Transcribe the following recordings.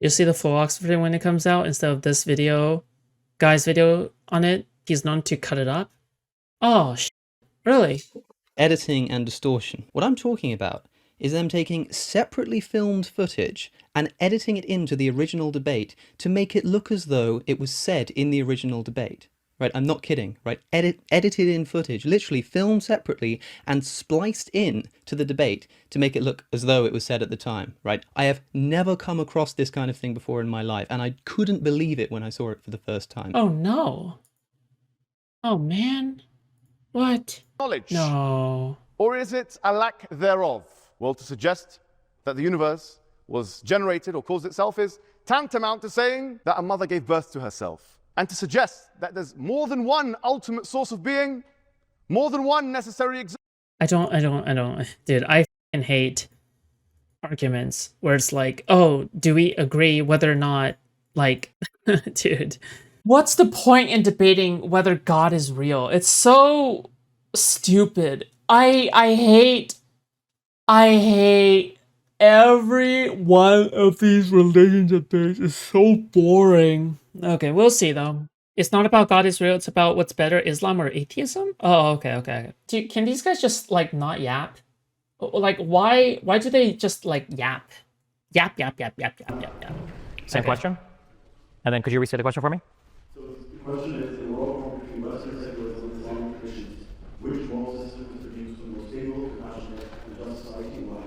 You'll see the full Oxford version when it comes out instead of this video, guy's video on it. He's known to cut it up. Oh, really? Editing and distortion. What I'm talking about is them taking separately filmed footage and editing it into the original debate to make it look as though it was said in the original debate. Right, I'm not kidding, right? Edited in footage, literally filmed separately and spliced in to the debate to make it look as though it was said at the time, right? I have never come across this kind of thing before in my life, and I couldn't believe it when I saw it for the first time. Oh no. Oh man. What? Knowledge. No. Or is it a lack thereof? Well, to suggest that the universe was generated or caused itself is tantamount to saying that a mother gave birth to herself. And to suggest that there's more than one ultimate source of being, more than one necessary existence. I don't, dude, I fucking hate arguments where it's like, oh, do we agree whether or not, like, dude. What's the point in debating whether God is real? It's so stupid. I hate every one of these religion debates. Is so boring. Okay, we'll see though. It's not about God is real, it's about what's better, Islam or atheism? Oh, okay. Can these guys just, like, not yap? Like, why do they just, like, yap? Yap. Same question? And then could you restate the question for me? So the question is, in a world between Western secularism and Islamic Christians, which moral system is produced the most stable, compassionate, and just society and why?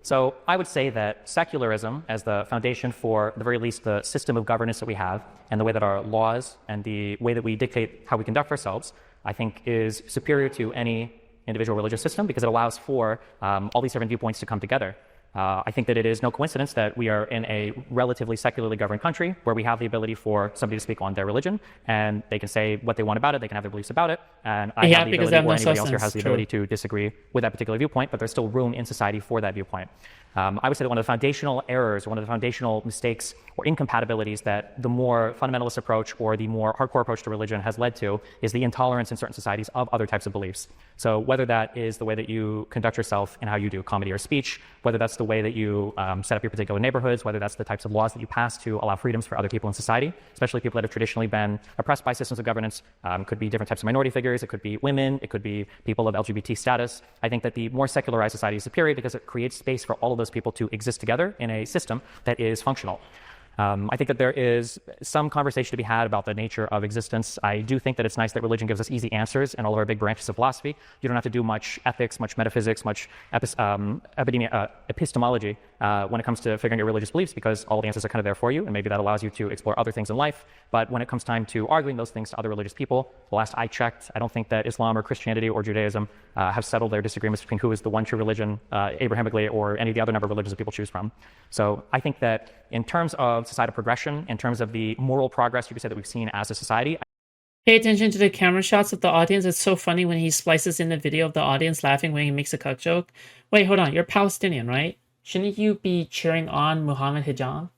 So I would say that secularism, as the foundation for, at the very least, the system of governance that we have, and the way that our laws and the way that we dictate how we conduct ourselves, I think is superior to any individual religious system because it allows for all these different viewpoints to come together. I think that it is no coincidence that we are in a relatively secularly governed country where we have the ability for somebody to speak on their religion and they can say what they want about it, they can have their beliefs about it, and I have the ability, or anybody else here has the ability to disagree with that particular viewpoint, but there's still room in society for that viewpoint. I would say that one of the foundational errors, one of the foundational mistakes or incompatibilities that the more fundamentalist approach or the more hardcore approach to religion has led to is the intolerance in certain societies of other types of beliefs. So whether that is the way that you conduct yourself and how you do comedy or speech, whether that's the way that you set up your particular neighborhoods, whether that's the types of laws that you pass to allow freedoms for other people in society, especially people that have traditionally been oppressed by systems of governance, could be different types of minority figures, it could be women, it could be people of LGBT status. I think that the more secularized society is superior because it creates space for all of those people to exist together in a system that is functional. I think that there is some conversation to be had about the nature of existence. I do think that it's nice that religion gives us easy answers in all of our big branches of philosophy. You don't have to do much ethics, much metaphysics, much epistemology when it comes to figuring out religious beliefs because all the answers are kind of there for you, and maybe that allows you to explore other things in life. But when it comes time to arguing those things to other religious people, the last I checked, I don't think that Islam or Christianity or Judaism have settled their disagreements between who is the one true religion, Abrahamically, or any of the other number of religions that people choose from. So I think that in terms of societal progression, in terms of the moral progress you could say that we've seen as a society. Pay attention to the camera shots of the audience. It's so funny when he splices in the video of the audience laughing when he makes a cuck joke. Wait, hold on. You're Palestinian, right? Shouldn't you be cheering on Mohammed Hijab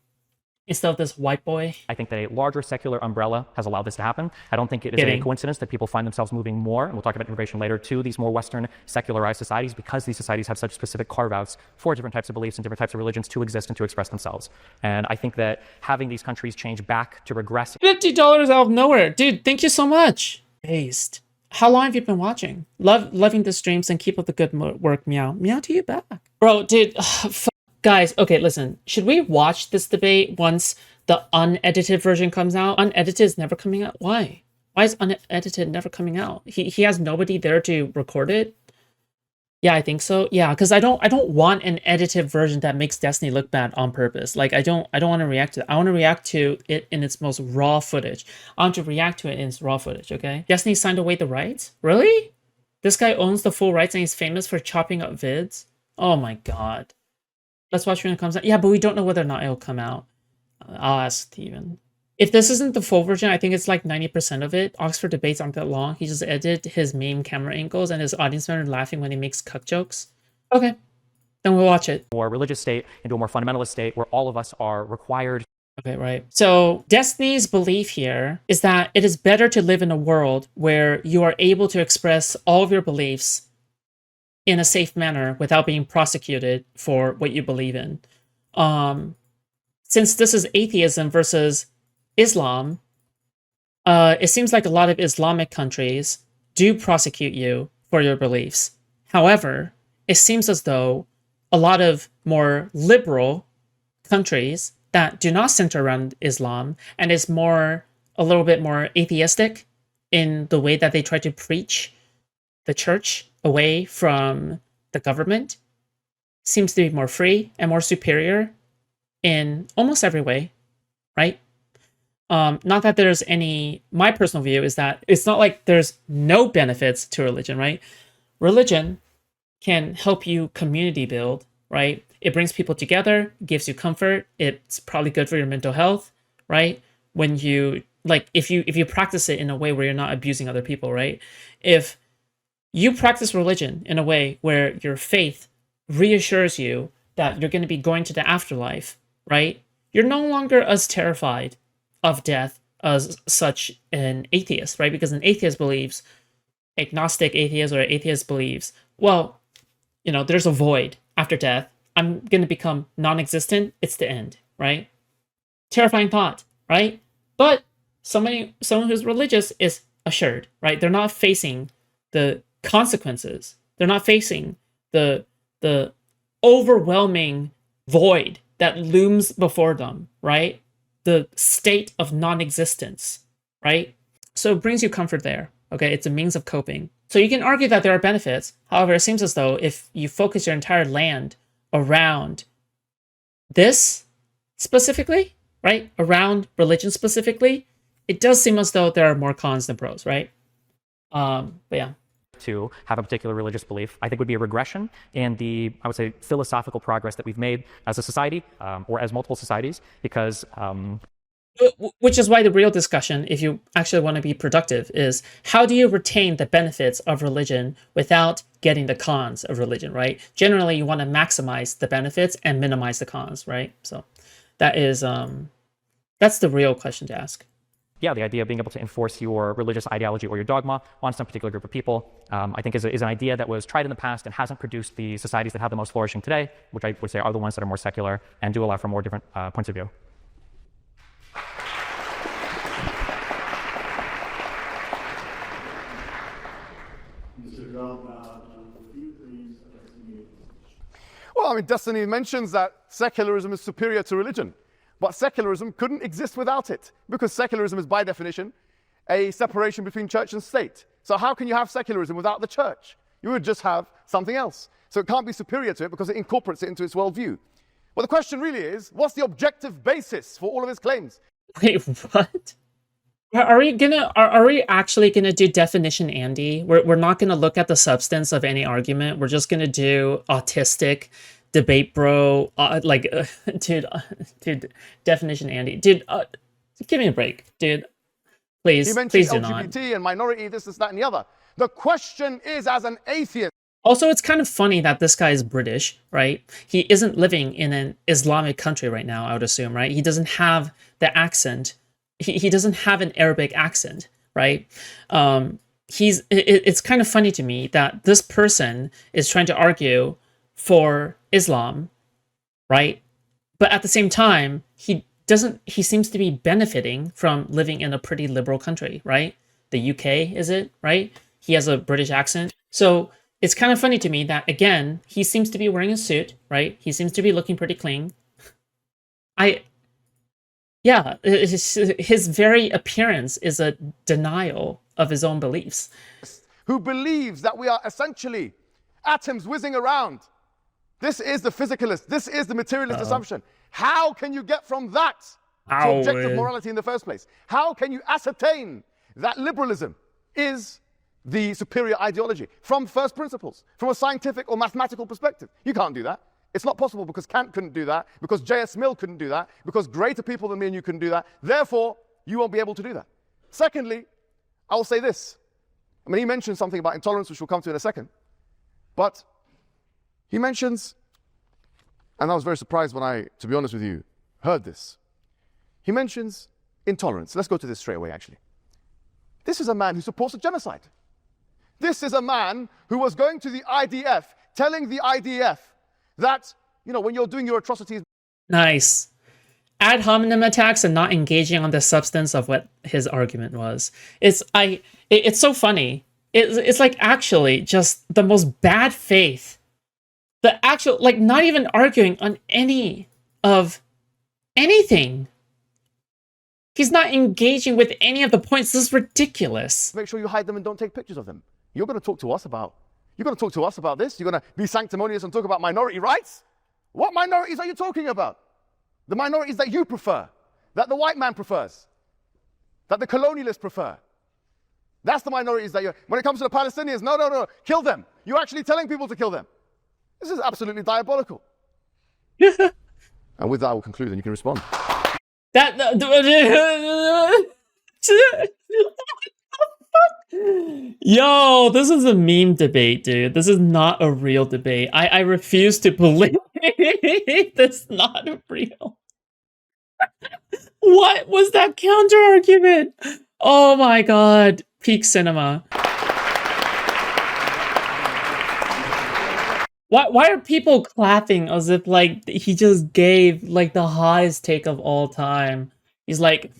instead of this white boy? I think that a larger secular umbrella has allowed this to happen. I don't think it is a coincidence that people find themselves moving more, and we'll talk about immigration later, to these more Western secularized societies because these societies have such specific carve-outs for different types of beliefs and different types of religions to exist and to express themselves. And I think that having these countries change back to regress... $50 out of nowhere. Dude, thank you so much. Based. How long have you been watching? Loving the streams and keep up the good work. Meow. Meow to you back. Bro, dude, guys, okay, listen. Should we watch this debate once the unedited version comes out? Unedited is never coming out. Why? Why is unedited never coming out? He has nobody there to record it? Yeah, I think so. Yeah, because I don't want an edited version that makes Destiny look bad on purpose. Like I don't want to react to it. I want to react to it in its most raw footage. I want to react to it in its raw footage, okay? Destiny signed away the rights? Really? This guy owns the full rights and he's famous for chopping up vids? Oh my god. Let's watch when it comes out. Yeah, but we don't know whether or not it'll come out. I'll ask Steven. If this isn't the full version, I think it's like 90% of it. Oxford debates aren't that long. He just edited his main camera angles and his audience member laughing when he makes cuck jokes. Okay, then we'll watch it. More religious state into a more fundamentalist state where all of us are required. Okay, right. So Destiny's belief here is that it is better to live in a world where you are able to express all of your beliefs in a safe manner without being prosecuted for what you believe in. since this is atheism versus Islam, it seems like a lot of Islamic countries do prosecute you for your beliefs. However, it seems as though a lot of more liberal countries that do not center around Islam and is more a little bit more atheistic in the way that they try to preach the church away from the government seems to be more free and more superior in almost every way, right? Not that there's any, my personal view is that it's not like there's no benefits to religion, right? Religion can help you community build, right? It brings people together, gives you comfort. It's probably good for your mental health, right? When you, like, if you practice it in a way where you're not abusing other people, right? If you practice religion in a way where your faith reassures you that you're going to be going to the afterlife, right? You're no longer as terrified of death as such an atheist, right? Because an atheist believes, agnostic atheist or atheist believes, well, you know, there's a void after death. I'm going to become non-existent. It's the end, right? Terrifying thought, right? But someone who's religious is assured, right? They're not facing the consequences. They're not facing the overwhelming void that looms before them, right? The state of non-existence, right? So it brings you comfort there, okay? It's a means of coping. So you can argue that there are benefits. However, it seems as though if you focus your entire land around this specifically, right? Around religion specifically, it does seem as though there are more cons than pros, right? But yeah. To have a particular religious belief, I think would be a regression in the, I would say, philosophical progress that we've made as a society or as multiple societies, because which is why the real discussion, if you actually want to be productive, is how do you retain the benefits of religion without getting the cons of religion, right? Generally, you want to maximize the benefits and minimize the cons, right? So that is, that's the real question to ask. Yeah, the idea of being able to enforce your religious ideology or your dogma on some particular group of people, I think is an idea that was tried in the past and hasn't produced the societies that have the most flourishing today, which I would say are the ones that are more secular and do allow for more different points of view. Well, I mean, Destiny mentions that secularism is superior to religion. But secularism couldn't exist without it, because secularism is, by definition, a separation between church and state. So how can you have secularism without the church? You would just have something else. So it can't be superior to it because it incorporates it into its worldview. Well, the question really is, what's the objective basis for all of his claims? Wait, what? Are we actually gonna do definition Andy? We're not gonna look at the substance of any argument. We're just gonna do autistic debate bro, dude, definition Andy. Dude, give me a break, dude. Please, he mentioned please do LGBT not. and minority, this, that, and the other. The question is, as an atheist. Also, it's kind of funny that this guy is British, right? He isn't living in an Islamic country right now, I would assume, right? He doesn't have the accent. He doesn't have an Arabic accent, right? It's kind of funny to me that this person is trying to argue for Islam, right? But at the same time, he seems to be benefiting from living in a pretty liberal country, right? The UK, is it, right? He has a British accent. So it's kind of funny to me that, again, he seems to be wearing a suit, right? He seems to be looking pretty clean. His very appearance is a denial of his own beliefs. Who believes that we are essentially atoms whizzing around. This is the physicalist. This is the materialist assumption. How can you get from that to objective morality in the first place? How can you ascertain that liberalism is the superior ideology from first principles, from a scientific or mathematical perspective? You can't do that. It's not possible because Kant couldn't do that, because J.S. Mill couldn't do that, because greater people than me and you couldn't do that. Therefore, you won't be able to do that. Secondly, I will say this. I mean, he mentioned something about intolerance, which we'll come to in a second. But he mentions, and I was very surprised when I, to be honest with you, heard this. He mentions intolerance. Let's go to this straight away, actually. This is a man who supports a genocide. This is a man who was going to the IDF, telling the IDF that, you know, when you're doing your atrocities. Nice. ad hominem attacks and not engaging on the substance of what his argument was. It's so funny. It's like actually just the most bad faith. The actual, like, not even arguing on any of anything. He's not engaging with any of the points. This is ridiculous. Make sure you hide them and don't take pictures of them. You're going to talk to us about this. You're going to be sanctimonious and talk about minority rights. What minorities are you talking about? The minorities that you prefer, that the white man prefers, that the colonialists prefer. That's the minorities that when it comes to the Palestinians, no, kill them. You're actually telling people to kill them. This is absolutely diabolical. And with that, I will conclude and you can respond. Yo, this is a meme debate, dude. This is not a real debate. I refuse to believe that's not real. What was that counter argument? Oh my god. Peak cinema. Why are people clapping as if like he just gave like the highest take of all time? He's like,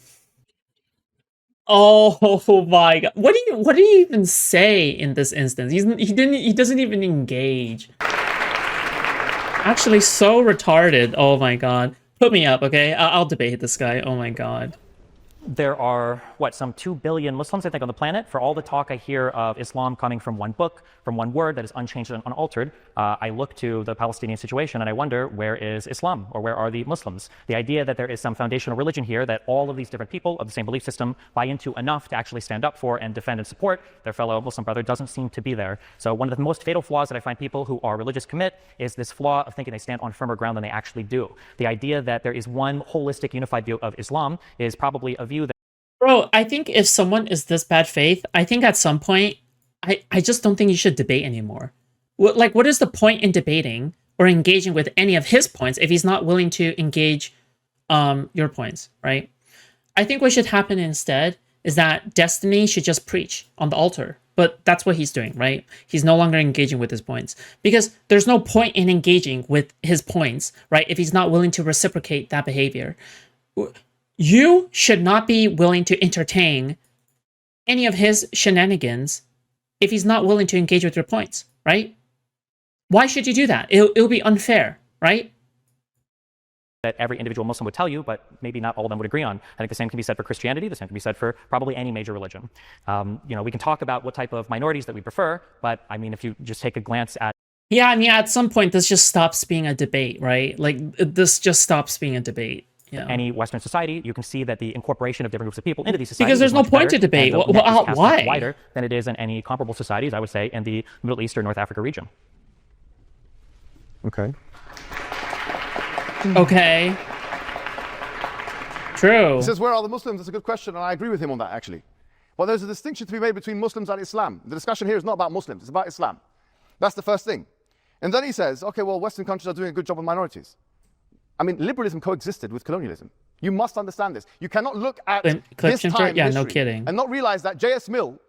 oh my god. What do you even say in this instance? He doesn't even engage. Actually so retarded. Oh my god. Put me up, okay? I'll debate this guy. Oh my god. There are, some 2 billion Muslims, I think, on the planet. For all the talk I hear of Islam coming from one book, from one word that is unchanged and unaltered, I look to the Palestinian situation and I wonder, where is Islam, or where are the Muslims? The idea that there is some foundational religion here that all of these different people of the same belief system buy into enough to actually stand up for and defend and support their fellow Muslim brother doesn't seem to be there. So one of the most fatal flaws that I find people who are religious commit is this flaw of thinking they stand on firmer ground than they actually do. The idea that there is one holistic, unified view of Islam is probably a view that... Bro, I think if someone is this bad faith, I think at some point, I just don't think you should debate anymore. What is the point in debating or engaging with any of his points if he's not willing to engage your points, right? I think what should happen instead is that Destiny should just preach on the altar. But that's what he's doing, right? He's no longer engaging with his points. Because there's no point in engaging with his points, right? If he's not willing to reciprocate that behavior. You should not be willing to entertain any of his shenanigans if he's not willing to engage with your points, right? Why should you do that? It'll be unfair, right? That every individual Muslim would tell you, but maybe not all of them would agree on. I think the same can be said for Christianity, the same can be said for probably any major religion. We can talk about what type of minorities that we prefer, but I mean, if you just take a glance at... Yeah, I mean, at some point, this just stops being a debate, right? Like, this just stops being a debate. Yeah. Any Western society, you can see that the incorporation of different groups of people into these societies because there's no point to debate. Why? Wider than it is in any comparable societies, I would say, in the Middle East or North Africa region. Okay. Okay. True. He says, where are the Muslims? That's a good question, and I agree with him on that, actually. Well, there's a distinction to be made between Muslims and Islam. The discussion here is not about Muslims, it's about Islam. That's the first thing. And then he says, okay, well, Western countries are doing a good job on minorities. I mean, liberalism coexisted with colonialism. You must understand this. You cannot look at this time in no kidding. and not realize that J.S. Mill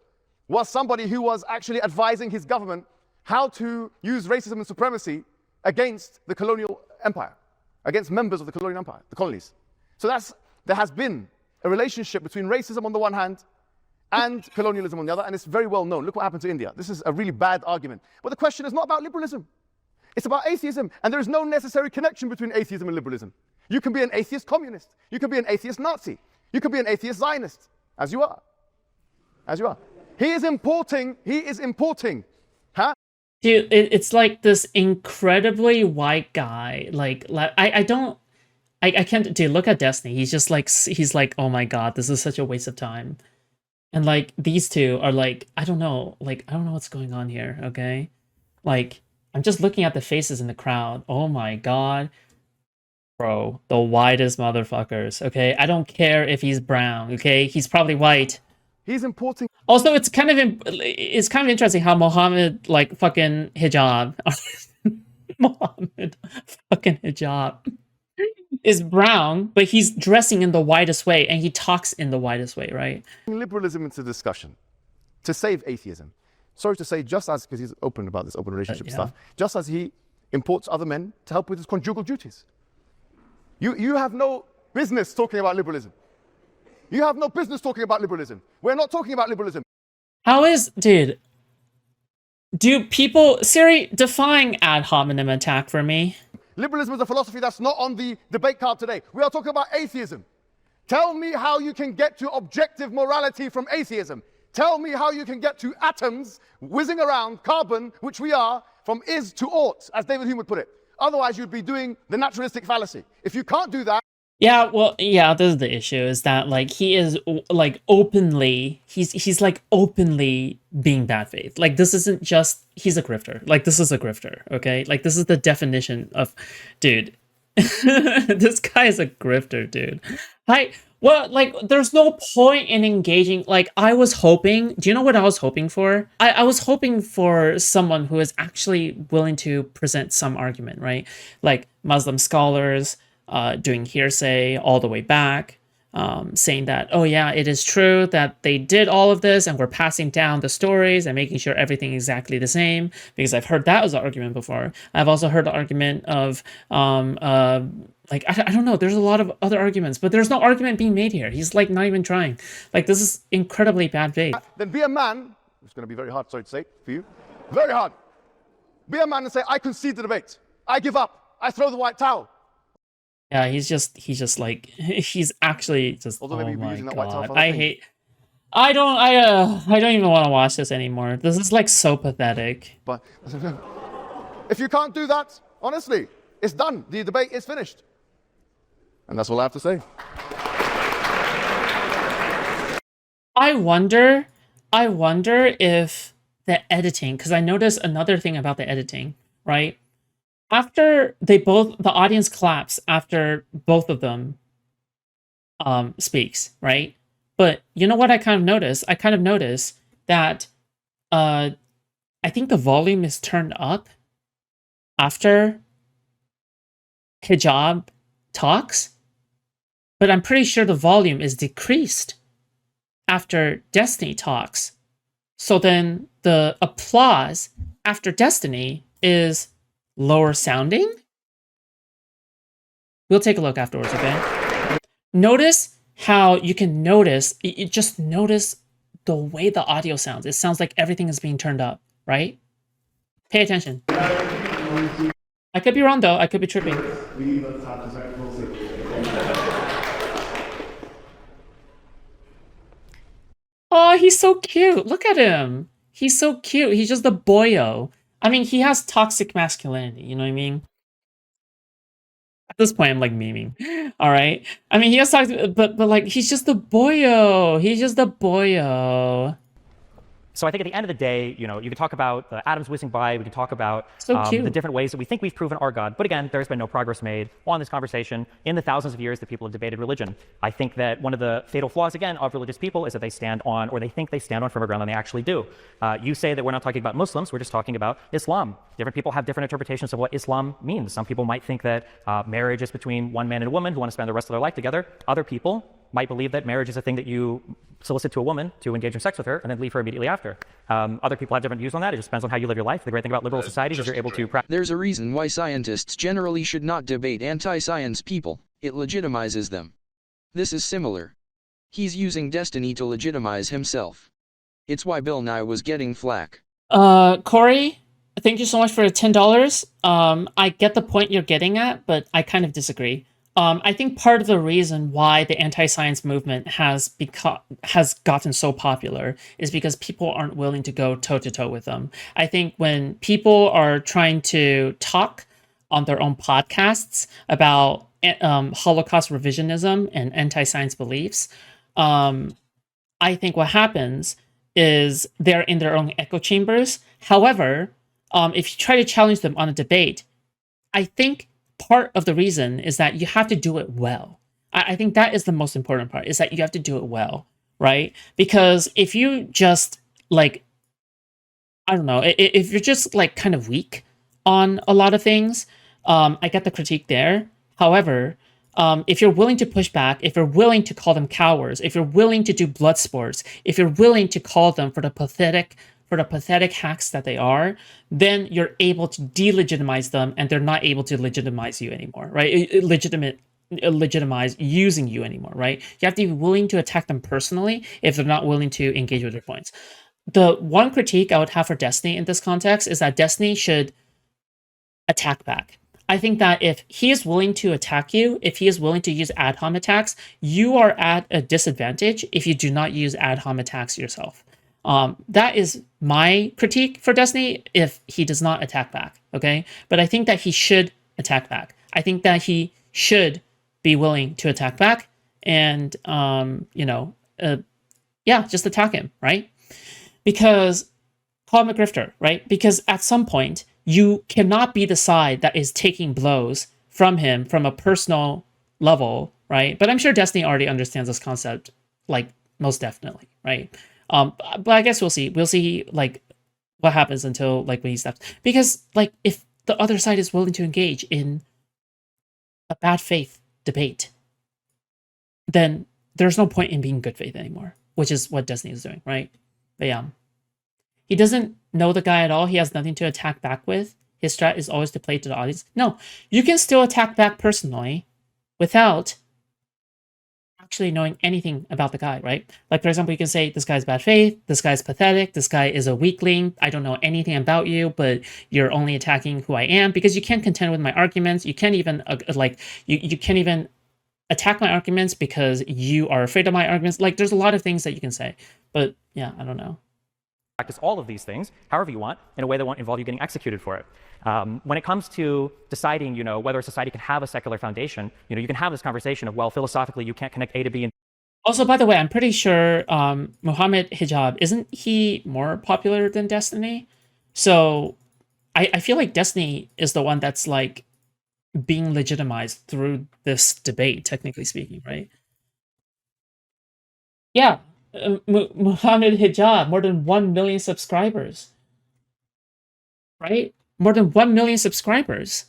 was somebody who was actually advising his government how to use racism and supremacy against the colonial empire, against members of the colonial empire, the colonies. So there has been a relationship between racism on the one hand and colonialism on the other, and it's very well known. Look what happened to India. This is a really bad argument. But the question is not about liberalism. It's about atheism, and there is no necessary connection between atheism and liberalism. You can be an atheist communist. You can be an atheist Nazi. You can be an atheist Zionist, as you are. As you are. He is importing, huh? Dude, it's like this incredibly white guy. I can't, dude, look at Destiny. He's like, oh my god, this is such a waste of time. And like, these two are like, I don't know what's going on here, okay? Like, I'm just looking at the faces in the crowd. Oh my god. Bro, the whitest motherfuckers, okay? I don't care if he's brown, okay? He's probably white. He's importing... Also, it's kind of interesting how Mohammed, like, fucking Hijab... Mohammed fucking Hijab is brown, but he's dressing in the whitest way, and he talks in the whitest way, right? Liberalism into discussion to save atheism. Sorry to say, just as, because he's open about this open relationship stuff, just as he imports other men to help with his conjugal duties. You have no business talking about liberalism. You have no business talking about liberalism. We're not talking about liberalism. How is, dude? Do people, Siri, define ad hominem attack for me? Liberalism is a philosophy that's not on the debate card today. We are talking about atheism. Tell me how you can get to objective morality from atheism. Tell me how you can get to atoms whizzing around, carbon, which we are, from is to ought, as David Hume would put it. Otherwise, you'd be doing the naturalistic fallacy. If you can't do that, Yeah, well, yeah, this is the issue, is that, like, he is, like, openly, he's like, openly being bad faith. Like, this isn't just, he's a grifter. Like, this is a grifter, okay? Like, this is the definition of, dude, this guy is a grifter, dude. Well, like, there's no point in engaging, like, I was hoping, do you know what I was hoping for? I was hoping for someone who is actually willing to present some argument, right? Like, Muslim scholars, doing hearsay all the way back, saying that, oh yeah, it is true that they did all of this and we're passing down the stories and making sure everything is exactly the same, because I've heard that as an argument before. I've also heard the argument of, like, I don't know, there's a lot of other arguments, but there's no argument being made here. He's like not even trying. Like, this is incredibly bad faith. then be a man. It's going to be very hard, sorry to say, for you. Very hard. Be a man and say, I concede the debate. I give up. I throw the white towel. Yeah, he's just like, he's actually just, Although oh maybe you'll be my using that white towel god, for other I things. hate, I don't even want to watch this anymore. This is like so pathetic. But if you can't do that, honestly, it's done. The debate is finished. And that's all I have to say. I wonder if the editing, because I noticed another thing about the editing, right? After the audience claps after both of them speaks, right? But you know what I kind of noticed? I kind of noticed that I think the volume is turned up after Hijab talks, but I'm pretty sure the volume is decreased after Destiny talks. So then the applause after Destiny is lower sounding? We'll take a look afterwards, okay? Notice how you can notice, you just notice the way the audio sounds. It sounds like everything is being turned up, right? Pay attention. I could be wrong though, I could be tripping. Oh, he's so cute. Look at him. He's so cute. He's just a boyo. I mean, he has toxic masculinity, you know what I mean? At this point, I'm like memeing. All right. I mean, he has toxic, but like, he's just a boyo. He's just a boyo. So I think at the end of the day, you know, you can talk about the atoms whizzing by, we can talk about So cute. the different ways that we think we've proven our God. But again, there's been no progress made on this conversation in the thousands of years that people have debated religion. I think that one of the fatal flaws, again, of religious people is that they stand on, or they think they stand on firmer ground than they actually do. You say that we're not talking about Muslims, we're just talking about Islam. Different people have different interpretations of what Islam means. Some people might think that marriage is between one man and a woman who want to spend the rest of their life together. Other people might believe that marriage is a thing that you solicit to a woman to engage in sex with her and then leave her immediately after. Other people have different views on that. It just depends on how you live your life. The great thing about liberal societies is you're able to practice. There's a reason why scientists generally should not debate anti-science people. It legitimizes them. This is similar. He's using destiny to legitimize himself. It's why Bill Nye was getting flack. Corey, thank you so much for $10. I get the point you're getting at, but I kind of disagree. I think part of the reason why the anti-science movement has gotten so popular is because people aren't willing to go toe-to-toe with them. I think when people are trying to talk on their own podcasts about Holocaust revisionism and anti-science beliefs, I think what happens is they're in their own echo chambers. However, if you try to challenge them on a debate, I think part of the reason is that you have to do it well. I think that is the most important part, is that you have to do it well, right? Because if you just, like, I don't know, if you're just, like, kind of weak on a lot of things, I get the critique there. However, if you're willing to push back, if you're willing to call them cowards, if you're willing to do blood sports, if you're willing to call them for the pathetic hacks that they are, then you're able to delegitimize them and they're not able to legitimize you anymore, right? legitimize using you anymore, right? You have to be willing to attack them personally if they're not willing to engage with your points. The one critique I would have for Destiny in this context is that Destiny should attack back. I think that if he is willing to attack you, if he is willing to use ad hom attacks, you are at a disadvantage if you do not use ad hom attacks yourself. That is my critique for Destiny if he does not attack back, okay? But I think that he should attack back. I think that he should be willing to attack back and, just attack him, right? Because, call him a grifter, right? Because at some point, you cannot be the side that is taking blows from him from a personal level, right? But I'm sure Destiny already understands this concept, like, most definitely, right? But I guess we'll see. We'll see, like, what happens until, like, when he steps. Because, like, if the other side is willing to engage in a bad faith debate, then there's no point in being good faith anymore, which is what Destiny is doing, right? But yeah. He doesn't know the guy at all. He has nothing to attack back with. His strat is always to play to the audience. No, you can still attack back personally without actually knowing anything about the guy, right? Like, for example, you can say, this guy's bad faith, this guy's pathetic, this guy is a weakling, I don't know anything about you, but you're only attacking who I am, because you can't contend with my arguments. You can't even, you can't even attack my arguments because you are afraid of my arguments. Like, there's a lot of things that you can say. But, yeah, I don't know. Practice all of these things however you want in a way that won't involve you getting executed for it. When it comes to deciding, whether a society can have a secular foundation, you can have this conversation of, well, philosophically, you can't connect A to B. And also, by the way, I'm pretty sure Mohammed Hijab, isn't he more popular than Destiny? So I feel like Destiny is the one that's, like, being legitimized through this debate, technically speaking, right? Yeah. Mohammed Hijab, more than 1 million subscribers, right? More than 1 million subscribers.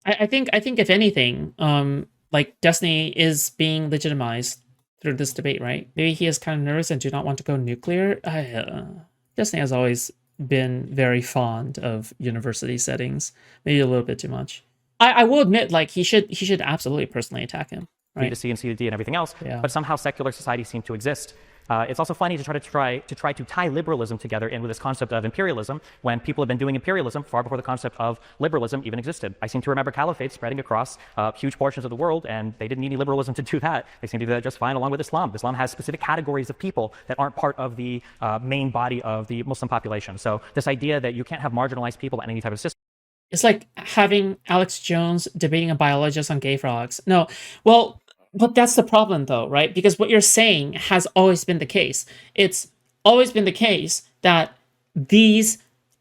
I think if anything, like, Destiny is being legitimized through this debate, right? Maybe he is kind of nervous and do not want to go nuclear. Destiny has always been very fond of university settings, maybe a little bit too much. I will admit, like, he should absolutely personally attack him. Right. B to C and C to D and everything else, Yeah. but somehow secular societies seem to exist. It's also funny to try to tie liberalism together in with this concept of imperialism when people have been doing imperialism far before the concept of liberalism even existed. I seem to remember caliphate spreading across huge portions of the world, and they didn't need any liberalism to do that. They seem to do that just fine along with Islam. Islam has specific categories of people that aren't part of the main body of the Muslim population. So this idea that you can't have marginalized people in any type of system. It's like having Alex Jones debating a biologist on gay frogs. No, well, but that's the problem, though, right? Because what you're saying has always been the case. It's always been the case that these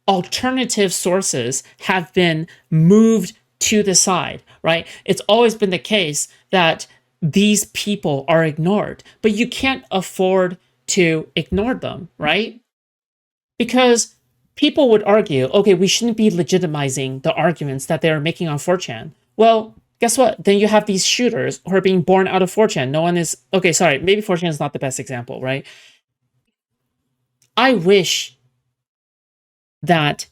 alternative sources have been moved to the side, right? It's always been the case that these people are ignored, but you can't afford to ignore them, right? Because people would argue, okay, we shouldn't be legitimizing the arguments that they're making on 4chan. Well, guess what? Then you have these shooters who are being born out of 4chan. No one is... Okay, sorry, maybe 4chan is not the best example, right? I wish that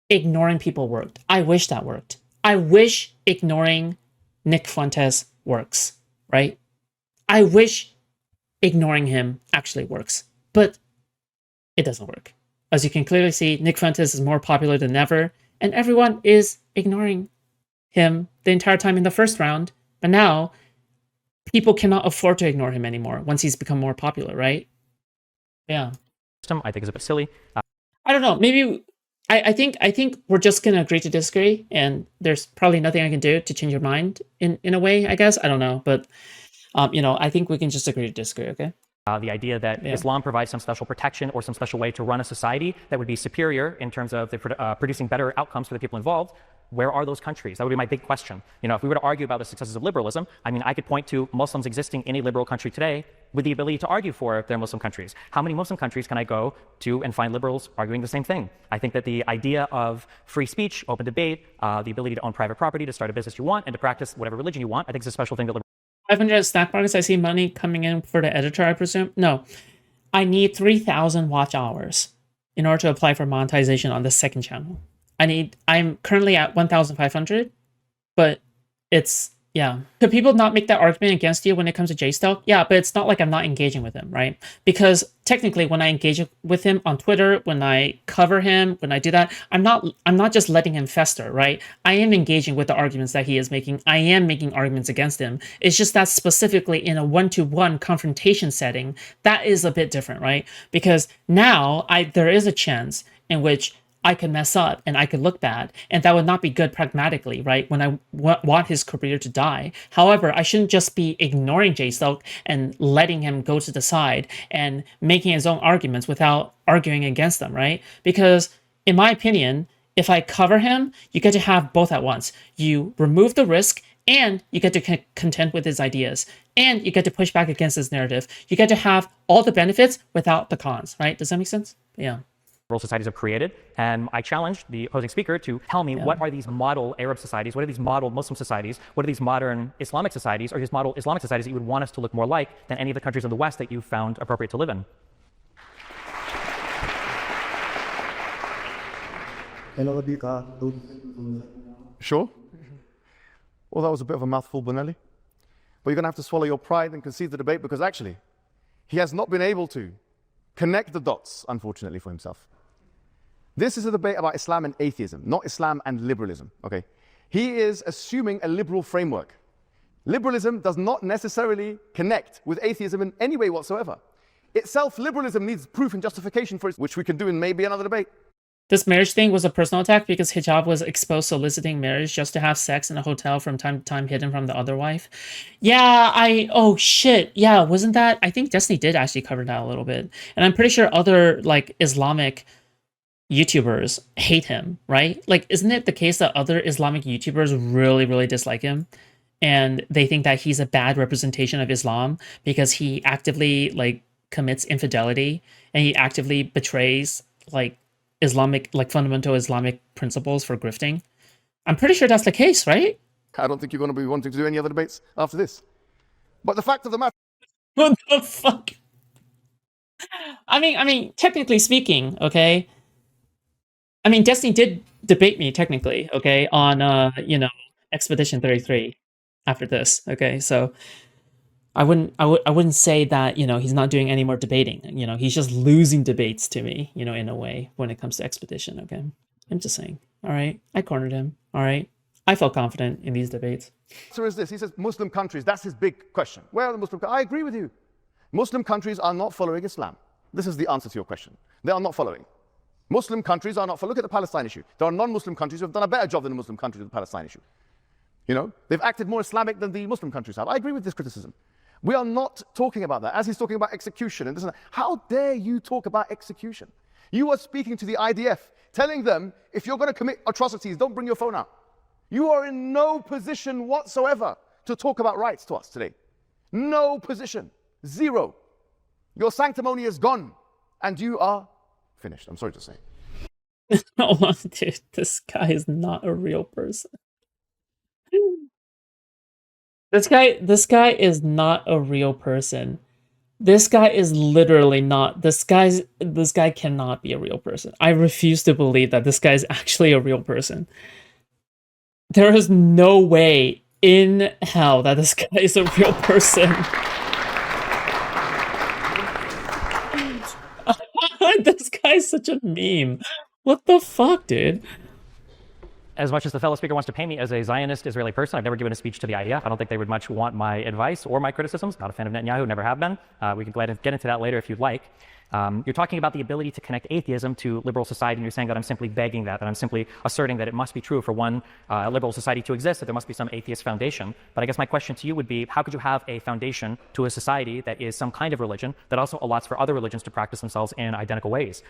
ignoring people worked. I wish that worked. I wish ignoring Nick Fuentes works, right? I wish ignoring him actually works, but it doesn't work. As you can clearly see, Nick Fuentes is more popular than ever, and everyone is ignoring him the entire time in the first round, but now people cannot afford to ignore him anymore once he's become more popular, right? Yeah. I think is a bit silly. I don't know. Maybe I think we're just gonna agree to disagree, and there's probably nothing I can do to change your mind in a way, I guess. I don't know, but I think we can just agree to disagree, okay? The idea that Islam provides some special protection or some special way to run a society that would be superior in terms of producing better outcomes for the people involved. Where are those countries? That would be my big question. If we were to argue about the successes of liberalism, I could point to Muslims existing in a liberal country today with the ability to argue for their Muslim countries. How many Muslim countries can I go to and find liberals arguing the same thing? I think that the idea of free speech, open debate, the ability to own private property, to start a business you want, and to practice whatever religion you want, I think is a special thing that 500 snack markets. I see money coming in for the editor, I presume. No, I need 3,000 watch hours in order to apply for monetization on the second channel. I'm currently at 1,500, but it's Yeah. Could people not make that argument against you when it comes to J-Stoke? Yeah, but it's not like I'm not engaging with him, right? Because technically when I engage with him on Twitter, when I cover him, when I do that, I'm not just letting him fester, right? I am engaging with the arguments that he is making. I am making arguments against him. It's just that specifically in a one-to-one confrontation setting, that is a bit different, right? Because now there is a chance in which I could mess up and I could look bad, and that would not be good pragmatically, right? When I want his career to die. However, I shouldn't just be ignoring J-Stoke and letting him go to the side and making his own arguments without arguing against them, right? Because in my opinion, if I cover him, you get to have both at once. You remove the risk and you get to contend with his ideas, and you get to push back against his narrative. You get to have all the benefits without the cons, right? Does that make sense? Yeah. Societies have created, and I challenged the opposing speaker to tell me what are these model Arab societies, what are these model Muslim societies, what are these modern Islamic societies, or these model Islamic societies that you would want us to look more like than any of the countries in the West that you found appropriate to live in. Sure? Well, that was a bit of a mouthful, Bonelli. But you're going to have to swallow your pride and concede the debate, because actually, he has not been able to connect the dots, unfortunately, for himself. This is a debate about Islam and atheism, not Islam and liberalism, okay? He is assuming a liberal framework. Liberalism does not necessarily connect with atheism in any way whatsoever. Itself, liberalism needs proof and justification for it, which we can do in maybe another debate. This marriage thing was a personal attack because Hijab was exposed soliciting marriage just to have sex in a hotel from time to time hidden from the other wife. Yeah, oh shit. Yeah, wasn't that? I think Destiny did actually cover that a little bit. And I'm pretty sure other like Islamic YouTubers hate him, right? Like, isn't it the case that other Islamic YouTubers really, really dislike him? And they think that he's a bad representation of Islam because he actively like commits infidelity and he actively betrays like Islamic, like fundamental Islamic principles for grifting. I'm pretty sure that's the case, right? I don't think you're going to be wanting to do any other debates after this. But the fact of the matter... What the fuck? I mean, technically speaking, okay? I mean, Destiny did debate me technically, okay, on, you know, Expedition 33 after this, okay? So I wouldn't say that, you know, he's not doing any more debating. You know, he's just losing debates to me, you know, in a way when it comes to Expedition, okay? I'm just saying, all right? I cornered him, all right? I felt confident in these debates. So is this, he says Muslim countries, that's his big question. Where are the Muslim countries? I agree with you. Muslim countries are not following Islam. This is the answer to your question. They are not following. Muslim countries are not following. Look at the Palestine issue. There are non-Muslim countries who have done a better job than the Muslim countries with the Palestine issue. You know, they've acted more Islamic than the Muslim countries have. I agree with this criticism. We are not talking about that. As he's talking about execution and this and that. How dare you talk about execution? You are speaking to the IDF, telling them, if you're going to commit atrocities, don't bring your phone out. You are in no position whatsoever to talk about rights to us today. No position. Zero. Your sanctimony is gone. And you are finished. I'm sorry to say. Hold on, dude. This guy is not a real person. This guy is not a real person. This guy is literally not. This guy cannot be a real person. I refuse to believe that this guy is actually a real person. There is no way in hell that this guy is a real person. This guy's such a meme. What the fuck, dude? As much as the fellow speaker wants to paint me as a Zionist Israeli person, I've never given a speech to the IDF. I don't think they would much want my advice or my criticisms. Not a fan of Netanyahu, never have been. We can go ahead and get into that later if you'd like. You're talking about the ability to connect atheism to liberal society, and you're saying that I'm simply begging that I'm simply asserting that it must be true for one liberal society to exist, that there must be some atheist foundation. But I guess my question to you would be, how could you have a foundation to a society that is some kind of religion that also allots for other religions to practice themselves in identical ways?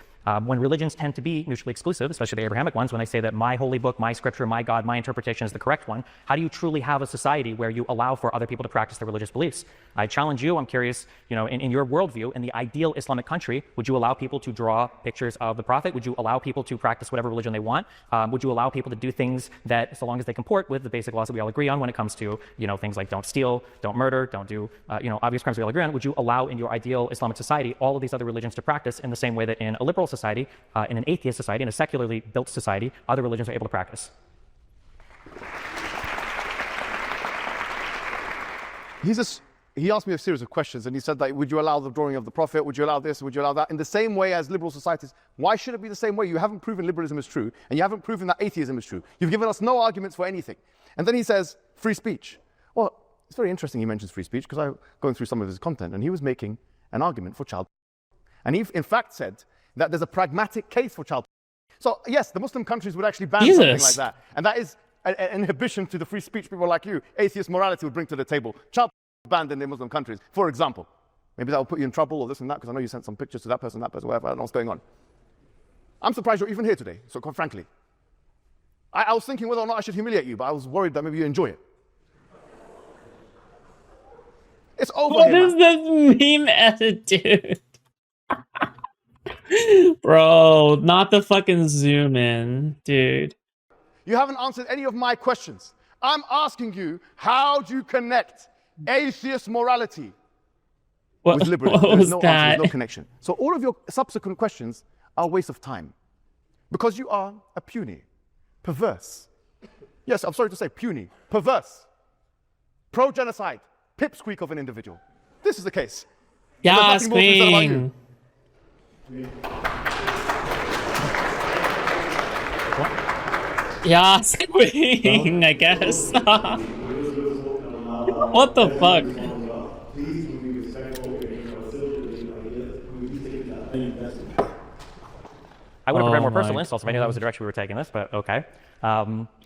When religions tend to be mutually exclusive, especially the Abrahamic ones, when they say that my holy book, my scripture, my God, my interpretation is the correct one, how do you truly have a society where you allow for other people to practice their religious beliefs? I challenge you, I'm curious, you know, in your worldview, in the ideal Islamic country, would you allow people to draw pictures of the Prophet? Would you allow people to practice whatever religion they want? Would you allow people to do things that, so long as they comport with the basic laws that we all agree on when it comes to, you know, things like don't steal, don't murder, don't do, you know, obvious crimes we all agree on? Would you allow in your ideal Islamic society all of these other religions to practice in the same way that in a liberal society, in an atheist society, in a secularly built society, other religions are able to practice? he asked me a series of questions, and he said that, would you allow the drawing of the prophet? Would you allow this? Would you allow that? In the same way as liberal societies. Why should it be the same way? You haven't proven liberalism is true, and you haven't proven that atheism is true. You've given us no arguments for anything. And then he says, free speech. Well, it's very interesting he mentions free speech, because I'm going through some of his content, and he was making an argument for child. And he, in fact, said that there's a pragmatic case for child. So, yes, the Muslim countries would actually ban something like that. And that is an inhibition to the free speech people like you, atheist morality, would bring to the table. Child banned in the Muslim countries, for example. Maybe that will put you in trouble or this and that, because I know you sent some pictures to that person, whatever, I don't know what's going on. I'm surprised you're even here today, so quite frankly. I was thinking whether or not I should humiliate you, but I was worried that maybe you enjoy it. It's over What here, is this meme attitude? Bro, not the fucking zoom in, dude. You haven't answered any of my questions. I'm asking you, how do you connect atheist morality with liberalism? What was There's no that? answer, there's no connection. So all of your subsequent questions are a waste of time. Because you are a puny, perverse. Yes, I'm sorry to say, puny, perverse, pro-genocide, pipsqueak of an individual. This is the case. Yes, There's nothing more to be said about queen. you. Yes, queen, I guess. What the fuck? Please, would be respectful and facilitate ideas. Please take that. I would have prepared more Oh personal my insults if I knew that was the direction we were taking this, but okay.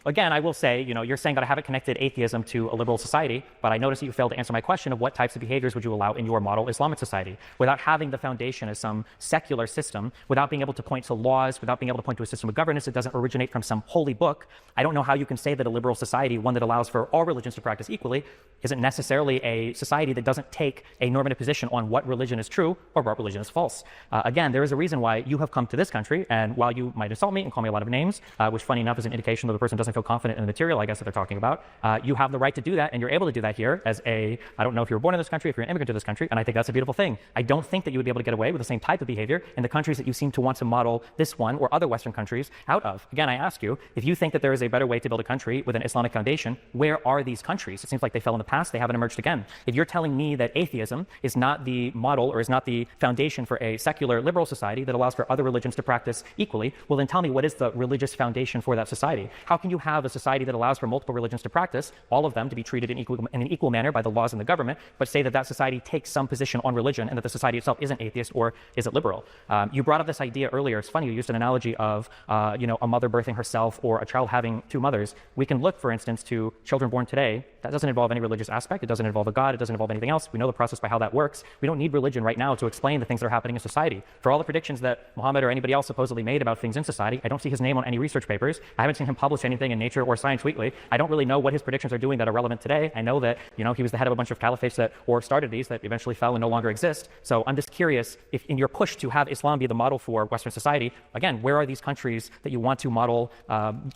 Again, I will say, you're saying that I haven't connected atheism to a liberal society, but I notice that you failed to answer my question of what types of behaviors would you allow in your model Islamic society without having the foundation as some secular system, without being able to point to laws, without being able to point to a system of governance that doesn't originate from some holy book. I don't know how you can say that a liberal society, one that allows for all religions to practice equally, isn't necessarily a society that doesn't take a normative position on what religion is true or what religion is false. Again, there is a reason why you have come to this country, and while you might insult me and call me a lot of names, which funny enough is an indication that the person doesn't feel confident in the material, I guess, that they're talking about, you have the right to do that, and you're able to do that here as I don't know if you were born in this country, if you're an immigrant to this country, and I think that's a beautiful thing. I don't think that you would be able to get away with the same type of behavior in the countries that you seem to want to model this one or other Western countries out of. Again, I ask you, if you think that there is a better way to build a country with an Islamic foundation, where are these countries? It seems like they fell in the past, they haven't emerged again. If you're telling me that atheism is not the model or is not the foundation for a secular liberal society that allows for other religions to practice equally, well then tell me, what is the religious foundation for that society? How can you have a society that allows for multiple religions to practice, all of them to be treated in an equal manner by the laws and the government, but say that that society takes some position on religion and that the society itself isn't atheist or is it liberal? You brought up this idea earlier. It's funny, you used an analogy of a mother birthing herself or a child having two mothers. We can look, for instance, to children born today. That doesn't involve any religious aspect. It doesn't involve a God. It doesn't involve anything else. We know the process by how that works. We don't need religion right now to explain the things that are happening in society. For all the predictions that Mohammed or anybody else supposedly made about things in society, I don't see his name on any research papers. I haven't seen him publish anything in Nature or Science Weekly. I don't really know what his predictions are doing that are relevant today. I know that, he was the head of a bunch of caliphates or started these that eventually fell and no longer exist. So I'm just curious if in your push to have Islam be the model for Western society, again, where are these countries that you want to model,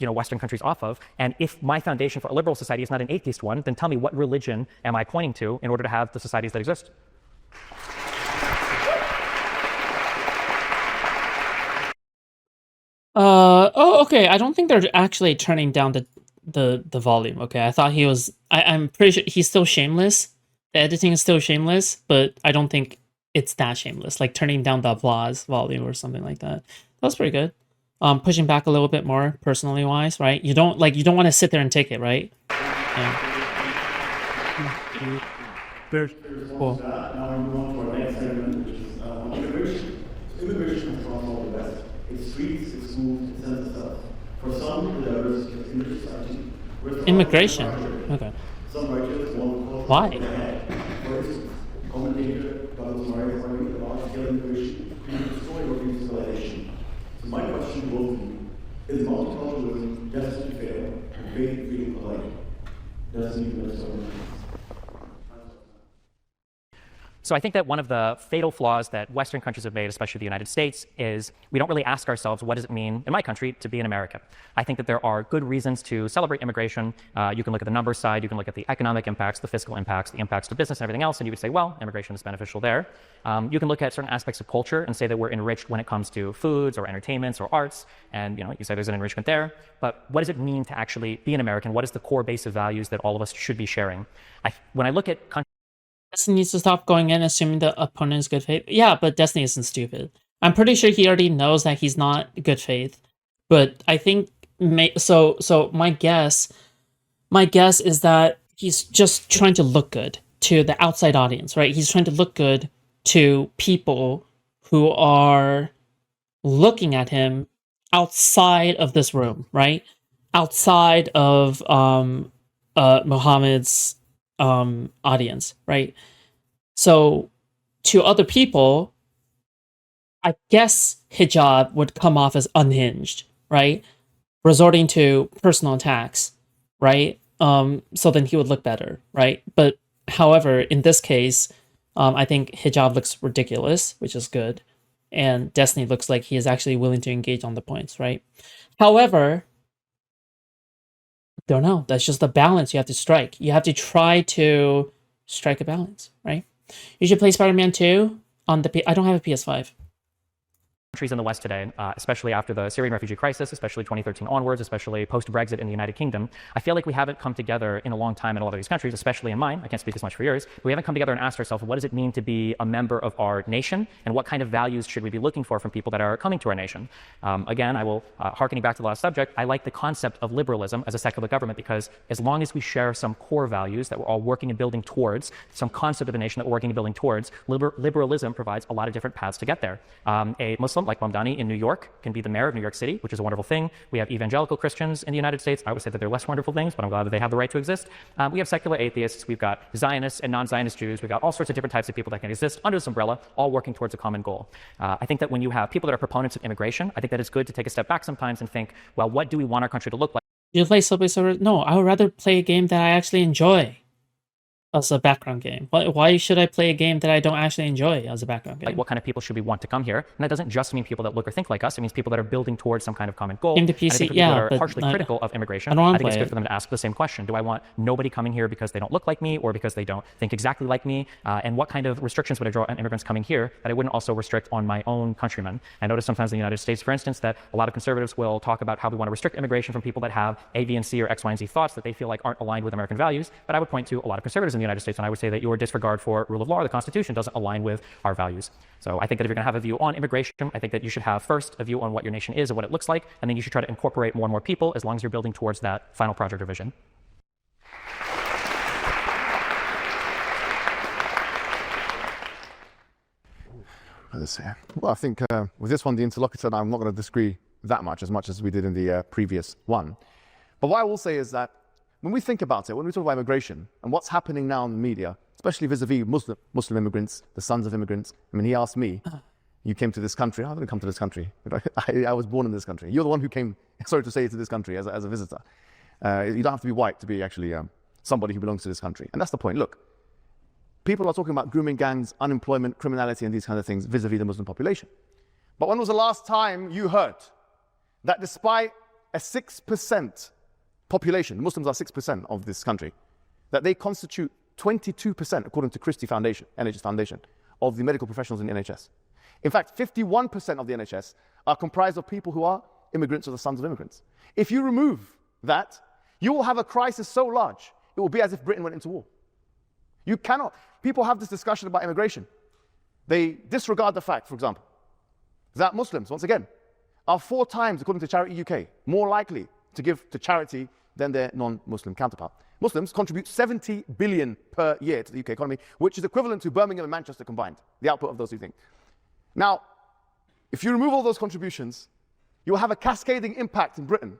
Western countries off of? And if my foundation for a liberal society is not an atheist one, then tell me, what religion am I pointing to in order to have the societies that exist? Oh, okay. I don't think they're actually turning down the volume. Okay, I thought he was. I'm pretty sure he's still shameless. The editing is still shameless, but I don't think it's that shameless. Like turning down the applause volume or something like that. That's pretty good. Pushing back a little bit more personally wise, right? You don't want to sit there and take it, right? Yeah. Cool. Now we move on to our next segment, which is immigration. Immigration across all the West. It's streets, it's schools, it sends itself. For some, the diversity of English society. Immigration. Okay. Some writers want Why? For instance, commentator Douglas Murray argued that large-scale immigration can destroy European civilization. So my question to both of you is multiculturalism destined to fail, and faith being polite doesn't even necessarily. So I think that one of the fatal flaws that Western countries have made, especially the United States, is we don't really ask ourselves, what does it mean in my country to be an American? I think that there are good reasons to celebrate immigration. You can look at the numbers side, you can look at the economic impacts, the fiscal impacts, the impacts to business and everything else, and you would say, well, immigration is beneficial there. You can look at certain aspects of culture and say that we're enriched when it comes to foods or entertainments or arts, and you say there's an enrichment there. But what does it mean to actually be an American? What is the core base of values that all of us should be sharing? When I look at countries Destiny needs to stop going in assuming the opponent is good faith. Yeah, but Destiny isn't stupid. I'm pretty sure he already knows that he's not good faith. But I think so my guess is that he's just trying to look good to the outside audience, right? He's trying to look good to people who are looking at him outside of this room, right? Outside of Muhammad's audience, right? So to other people, I guess hijab would come off as unhinged, right? Resorting to personal attacks, right? So then he would look better, right? But however, in this case, I think hijab looks ridiculous, which is good. And Destiny looks like he is actually willing to engage on the points, right? However, don't know. That's just the balance you have to strike. You have to try to strike a balance, right? You should play Spider-Man 2 on the I don't have a PS5. Countries in the West today, especially after the Syrian refugee crisis, especially 2013 onwards, especially post-Brexit in the United Kingdom, I feel like we haven't come together in a long time in a lot of these countries, especially in mine. I can't speak as much for yours. But we haven't come together and asked ourselves, what does it mean to be a member of our nation, and what kind of values should we be looking for from people that are coming to our nation? Again, I will, hearkening back to the last subject, I like the concept of liberalism as a secular government, because as long as we share some core values that we're all working and building towards, some concept of a nation that we're working and building towards, liberalism provides a lot of different paths to get there. A Muslim like Mamdani in New York can be the mayor of New York City, which is a wonderful thing. We have evangelical Christians in the United States. I would say that they're less wonderful things, but I'm glad that they have the right to exist. We have secular atheists. We've got Zionists and non-Zionist Jews. We've got all sorts of different types of people that can exist under this umbrella, all working towards a common goal. I think that when you have people that are proponents of immigration, I think that it's good to take a step back sometimes and think, well, what do we want our country to look like? You play Subway Surfers? No, I would rather play a game that I actually enjoy as a background game. Why should I play a game that I don't actually enjoy as a background game? Like, what kind of people should we want to come here? And that doesn't just mean people that look or think like us. It means people that are building towards some kind of common goal. Game to And I think PC, for people yeah, that are but harshly critical of immigration, I think it's play good it. for them to ask the same question. Do I want nobody coming here because they don't look like me, or because they don't think exactly like me? And what kind of restrictions would I draw on immigrants coming here that I wouldn't also restrict on my own countrymen? I notice sometimes in the United States, for instance, that a lot of conservatives will talk about how we want to restrict immigration from people that have A, B, and C, or X, Y, and Z thoughts that they feel like aren't aligned with American values. But I would point to a lot of conservatives in the United States, and I would say that your disregard for rule of law or the Constitution doesn't align with our values. So I think that if you're going to have a view on immigration, I think that you should have first a view on what your nation is and what it looks like, and then you should try to incorporate more and more people as long as you're building towards that final project or vision. Well, I think with this one, the interlocutor, I'm not going to disagree that much as we did in the previous one. But what I will say is that when we think about it, when we talk about immigration and what's happening now in the media, especially vis-a-vis Muslim immigrants, the sons of immigrants. I mean, he asked me, you came to this country. I didn't come to this country. I was born in this country. You're the one who came, sorry to say, to this country as a visitor. You don't have to be white to be actually somebody who belongs to this country. And that's the point. Look, people are talking about grooming gangs, unemployment, criminality, and these kind of things vis-a-vis the Muslim population. But when was the last time you heard that despite a 6% population, Muslims are 6% of this country, that they constitute 22%, according to Christie Foundation, NHS Foundation, of the medical professionals in the NHS. In fact, 51% of the NHS are comprised of people who are immigrants or the sons of immigrants. If you remove that, you will have a crisis so large, it will be as if Britain went into war. You cannot. People have this discussion about immigration. They disregard the fact, for example, that Muslims, once again, are 4 times, according to Charity UK, more likely to give to charity than their non-Muslim counterpart. Muslims contribute 70 billion per year to the UK economy, which is equivalent to Birmingham and Manchester combined, the output of those 2 things. Now, if you remove all those contributions, you will have a cascading impact in Britain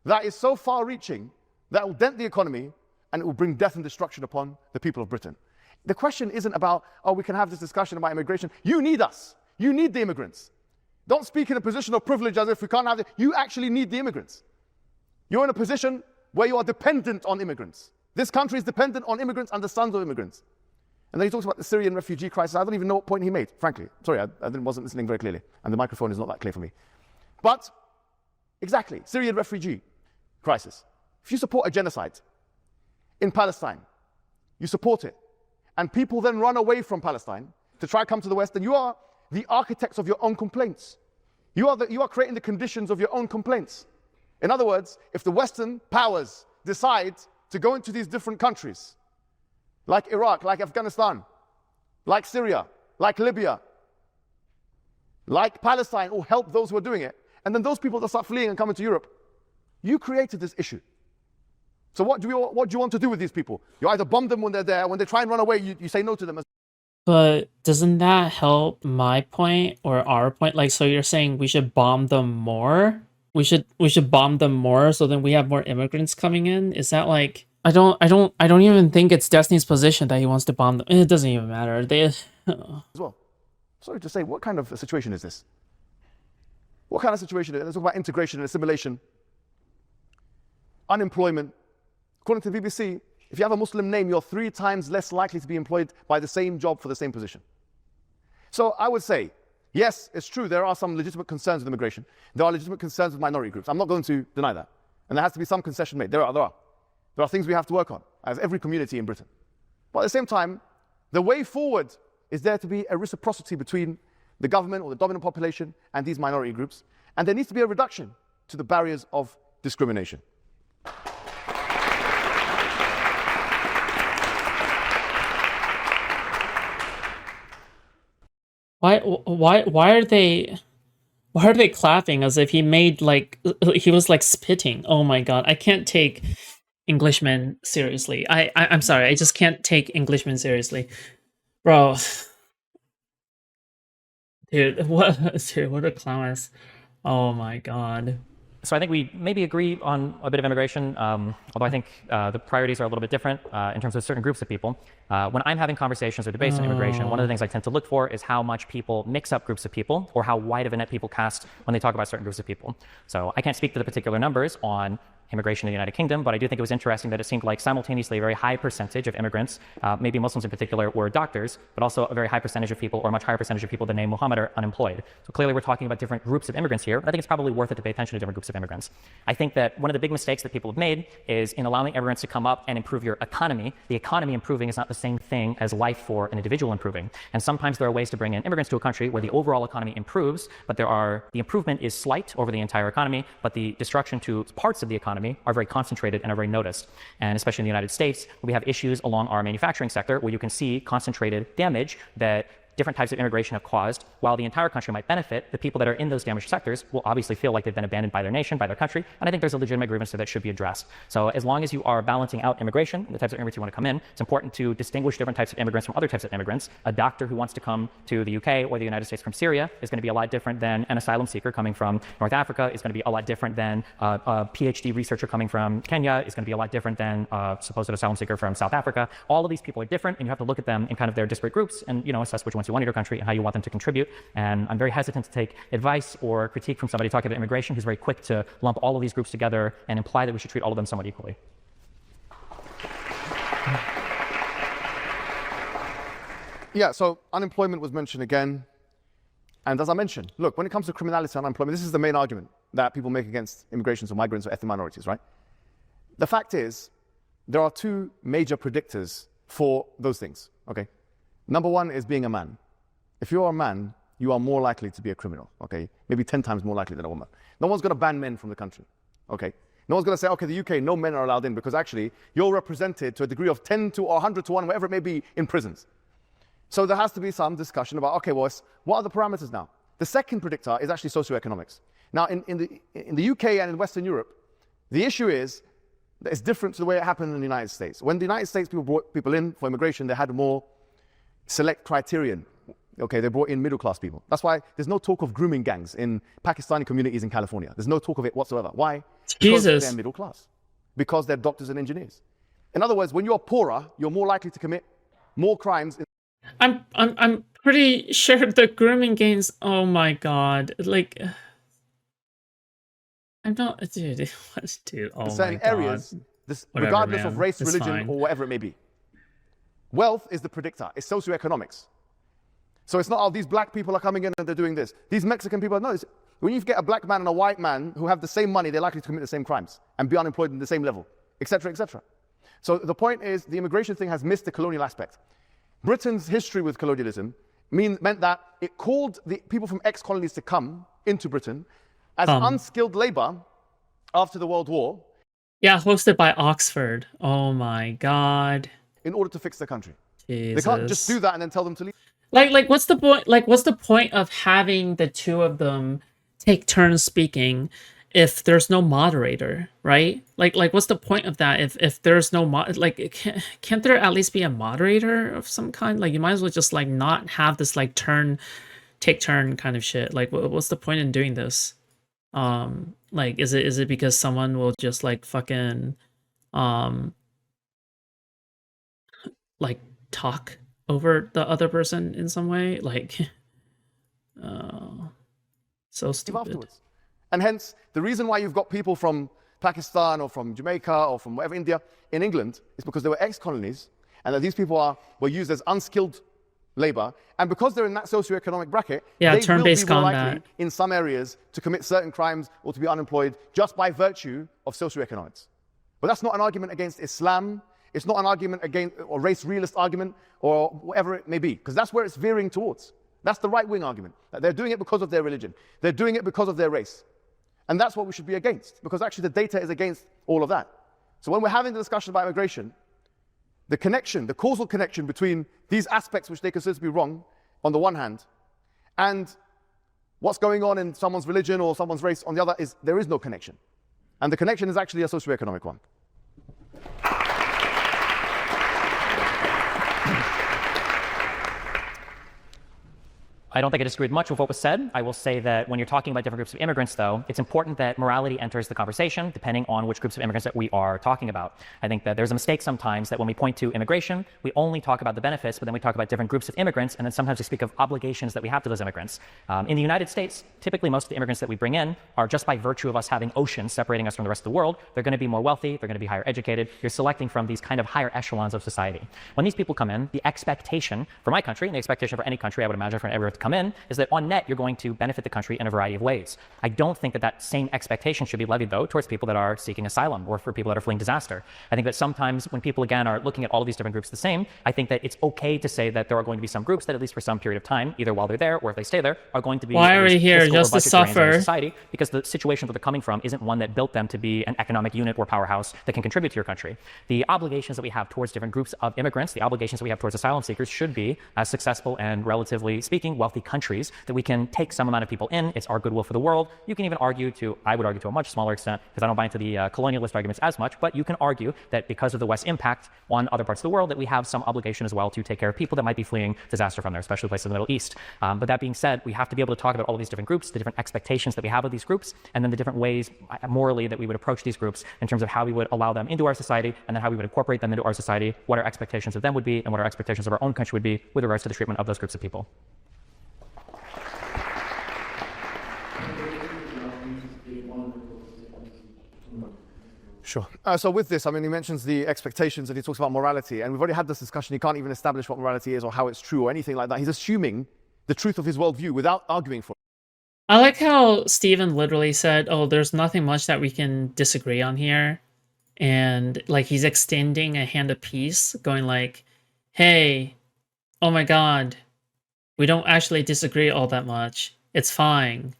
that is so far-reaching that it will dent the economy and it will bring death and destruction upon the people of Britain. The question isn't about, oh, we can have this discussion about immigration. You need us. You need the immigrants. Don't speak in a position of privilege as if we can't have it. You actually need the immigrants. You're in a position where you are dependent on immigrants. This country is dependent on immigrants and the sons of immigrants. And then he talks about the Syrian refugee crisis. I don't even know what point he made, frankly. Sorry, I wasn't listening very clearly, and the microphone is not that clear for me. But, exactly, Syrian refugee crisis. If you support a genocide in Palestine, you support it, and people then run away from Palestine to try to come to the West, then you are the architects of your own complaints. You are creating the conditions of your own complaints. In other words, if the Western powers decide to go into these different countries, like Iraq, like Afghanistan, like Syria, like Libya, like Palestine, or help those who are doing it, and then those people that start fleeing and coming to Europe, you created this issue. So what do you want to do with these people? You either bomb them when they're there, when they try and run away, you say no to them. But doesn't that help my point or our point? Like, so you're saying we should bomb them more? We should bomb them more so then we have more immigrants coming in? Is that like I don't even think it's Destiny's position that he wants to bomb them. It doesn't even matter. They As well. Sorry to say, what kind of a situation is this? What kind of situation is it? Let's talk about integration and assimilation. Unemployment. According to the BBC, if you have a Muslim name, you're 3 times less likely to be employed by the same job for the same position. So I would say, yes, it's true, there are some legitimate concerns with immigration. There are legitimate concerns with minority groups. I'm not going to deny that. And there has to be some concession made. There are things we have to work on, as every community in Britain. But at the same time, the way forward is there to be a reciprocity between the government or the dominant population and these minority groups. And there needs to be a reduction to the barriers of discrimination. why are they clapping as if he made like he was like spitting? Oh my god, I can't take Englishmen seriously. I'm sorry, I just can't take Englishmen seriously. Bro. Dude, what a clown. Oh my god. So I think we maybe agree on a bit of immigration, although I think the priorities are a little bit different in terms of certain groups of people. When I'm having conversations or debates on immigration, one of the things I tend to look for is how much people mix up groups of people or how wide of a net people cast when they talk about certain groups of people. So I can't speak to the particular numbers on immigration in the United Kingdom, but I do think it was interesting that it seemed like simultaneously a very high percentage of immigrants, maybe Muslims in particular, were doctors, but also a very high percentage of people, or a much higher percentage of people than named Muhammad, are unemployed. So clearly we're talking about different groups of immigrants here, but I think it's probably worth it to pay attention to different groups of immigrants. I think that one of the big mistakes that people have made is in allowing immigrants to come up and improve your economy. The economy improving is not the same thing as life for an individual improving. And sometimes there are ways to bring in immigrants to a country where the overall economy improves, but the improvement is slight over the entire economy, but the destruction to parts of the economy are very concentrated and are very noticed. And especially in the United States, we have issues along our manufacturing sector where you can see concentrated damage that different types of immigration have caused. While the entire country might benefit, the people that are in those damaged sectors will obviously feel like they've been abandoned by their nation, by their country, and I think there's a legitimate grievance there that should be addressed. So as long as you are balancing out immigration, the types of immigrants you want to come in, it's important to distinguish different types of immigrants from other types of immigrants. A doctor who wants to come to the UK or the United States from Syria is going to be a lot different than an asylum seeker coming from North Africa, is going to be a lot different than a PhD researcher coming from Kenya, is going to be a lot different than a supposed asylum seeker from South Africa. All of these people are different, and you have to look at them in kind of their disparate groups and, assess which ones you want in your country and how you want them to contribute. And I'm very hesitant to take advice or critique from somebody talking about immigration who's very quick to lump all of these groups together and imply that we should treat all of them somewhat equally. Yeah, so unemployment was mentioned again. And as I mentioned, look, when it comes to criminality and unemployment, this is the main argument that people make against immigrants or migrants or ethnic minorities, right? The fact is, there are 2 major predictors for those things, okay? Number 1 is being a man. If you're a man, you are more likely to be a criminal, okay? Maybe 10 times more likely than a woman. No one's going to ban men from the country, okay? No one's going to say, okay, the UK, no men are allowed in, because actually you're represented to a degree of 10 to or 100 to 1, whatever it may be, in prisons. So there has to be some discussion about, okay, well, what are the parameters now? The second predictor is actually socioeconomics. Now, in the UK and in Western Europe, the issue is that it's different to the way it happened in the United States. When the United States people brought people in for immigration, they had a more select criterion. Okay, they brought in middle-class people. That's why there's no talk of grooming gangs in Pakistani communities in California. There's no talk of it whatsoever. Why? Because they're middle class. Because they're doctors and engineers. In other words, when you're poorer, you're more likely to commit more crimes. I'm pretty sure the grooming gangs. Oh my god! Like, I'm not, dude. What, dude? Oh in certain my god. areas, Whatever, regardless man. of race, It's religion, fine. or whatever it may be. Wealth is the predictor. It's socioeconomics. So it's not, oh, these black people are coming in and they're doing this. These Mexican people, no. When you get a black man and a white man who have the same money, they're likely to commit the same crimes and be unemployed in the same level, etc., etc. So the point is, the immigration thing has missed the colonial aspect. Britain's history with colonialism meant that it called the people from ex-colonies to come into Britain as unskilled labor after the World War. Yeah, hosted by Oxford. Oh my god. In order to fix the country. They can't just do that and then tell them to leave. Like what's the point? Like what's the point of having the two of them take turns speaking if there's no moderator, right? Like what's the point of that if there's no can't there at least be a moderator of some kind? Like you might as well just like not have this like take turn kind of shit. Like what's the point in doing this? Like is it because someone will just like fucking like talk over the other person in some way? Like so stupid. Afterwards. And hence, the reason why you've got people from Pakistan or from Jamaica or from whatever India in England is because they were ex-colonies and that these people were used as unskilled labor. And because they're in that socioeconomic bracket, yeah, they turn-based will be more combat likely in some areas to commit certain crimes or to be unemployed just by virtue of socioeconomics. But that's not an argument against Islam. It's not an argument against or race realist argument or whatever it may be, because that's where it's veering towards. That's the right-wing argument, that they're doing it because of their religion. They're doing it because of their race. And that's what we should be against, because actually the data is against all of that. So when we're having the discussion about immigration, the connection, the causal connection between these aspects which they consider to be wrong, on the one hand, and what's going on in someone's religion or someone's race on the other, is there is no connection. And the connection is actually a socioeconomic one. I don't think I disagreed much with what was said. I will say that when you're talking about different groups of immigrants, though, it's important that morality enters the conversation depending on which groups of immigrants that we are talking about. I think that there's a mistake sometimes that when we point to immigration, we only talk about the benefits, but then we talk about different groups of immigrants, and then sometimes we speak of obligations that we have to those immigrants. In the United States, typically most of the immigrants that we bring in are just by virtue of us having oceans separating us from the rest of the world. They're going to be more wealthy. They're going to be higher educated. You're selecting from these kind of higher echelons of society. When these people come in, the expectation for my country, and the expectation for any country, I would imagine, for everyone to come in, is that on net, you're going to benefit the country in a variety of ways. I don't think that that same expectation should be levied, though, towards people that are seeking asylum or for people that are fleeing disaster. I think that sometimes when people, again, are looking at all of these different groups the same, I think that it's okay to say that there are going to be some groups that, at least for some period of time, either while they're there or if they stay there, are going to be why are we here? Just to suffer. Society, because the situation that they're coming from isn't one that built them to be an economic unit or powerhouse that can contribute to your country. The obligations that we have towards different groups of immigrants, the obligations that we have towards asylum seekers should be as successful and, relatively speaking, wealthy countries that we can take some amount of people in. It's our goodwill for the world. You can even argue I would argue to a much smaller extent, because I don't buy into the colonialist arguments as much, but you can argue that because of the West's impact on other parts of the world, that we have some obligation as well to take care of people that might be fleeing disaster from there, especially places in the Middle East. But that being said, we have to be able to talk about all of these different groups, the different expectations that we have of these groups, and then the different ways morally that we would approach these groups in terms of how we would allow them into our society, and then how we would incorporate them into our society, what our expectations of them would be, and what our expectations of our own country would be with regards to the treatment of those groups of people. Sure. So with this, I mean, he mentions the expectations and he talks about morality, and we've already had this discussion. He can't even establish what morality is or how it's true or anything like that. He's assuming the truth of his worldview without arguing for it. I like how Stephen literally said, oh, there's nothing much that we can disagree on here. And like he's extending a hand of peace, going like, hey, oh my God, we don't actually disagree all that much. It's fine.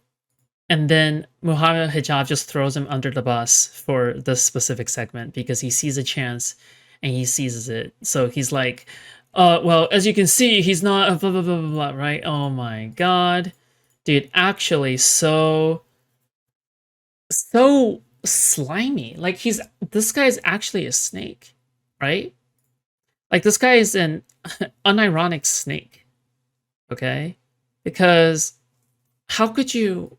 And then Mohammed Hijab just throws him under the bus for this specific segment because he sees a chance and he seizes it. So he's like, well, as you can see, he's not blah, blah, blah, blah, blah, right? Oh my God. Dude, actually so slimy. Like this guy is actually a snake, right? Like this guy is an unironic snake, okay? Because how could you...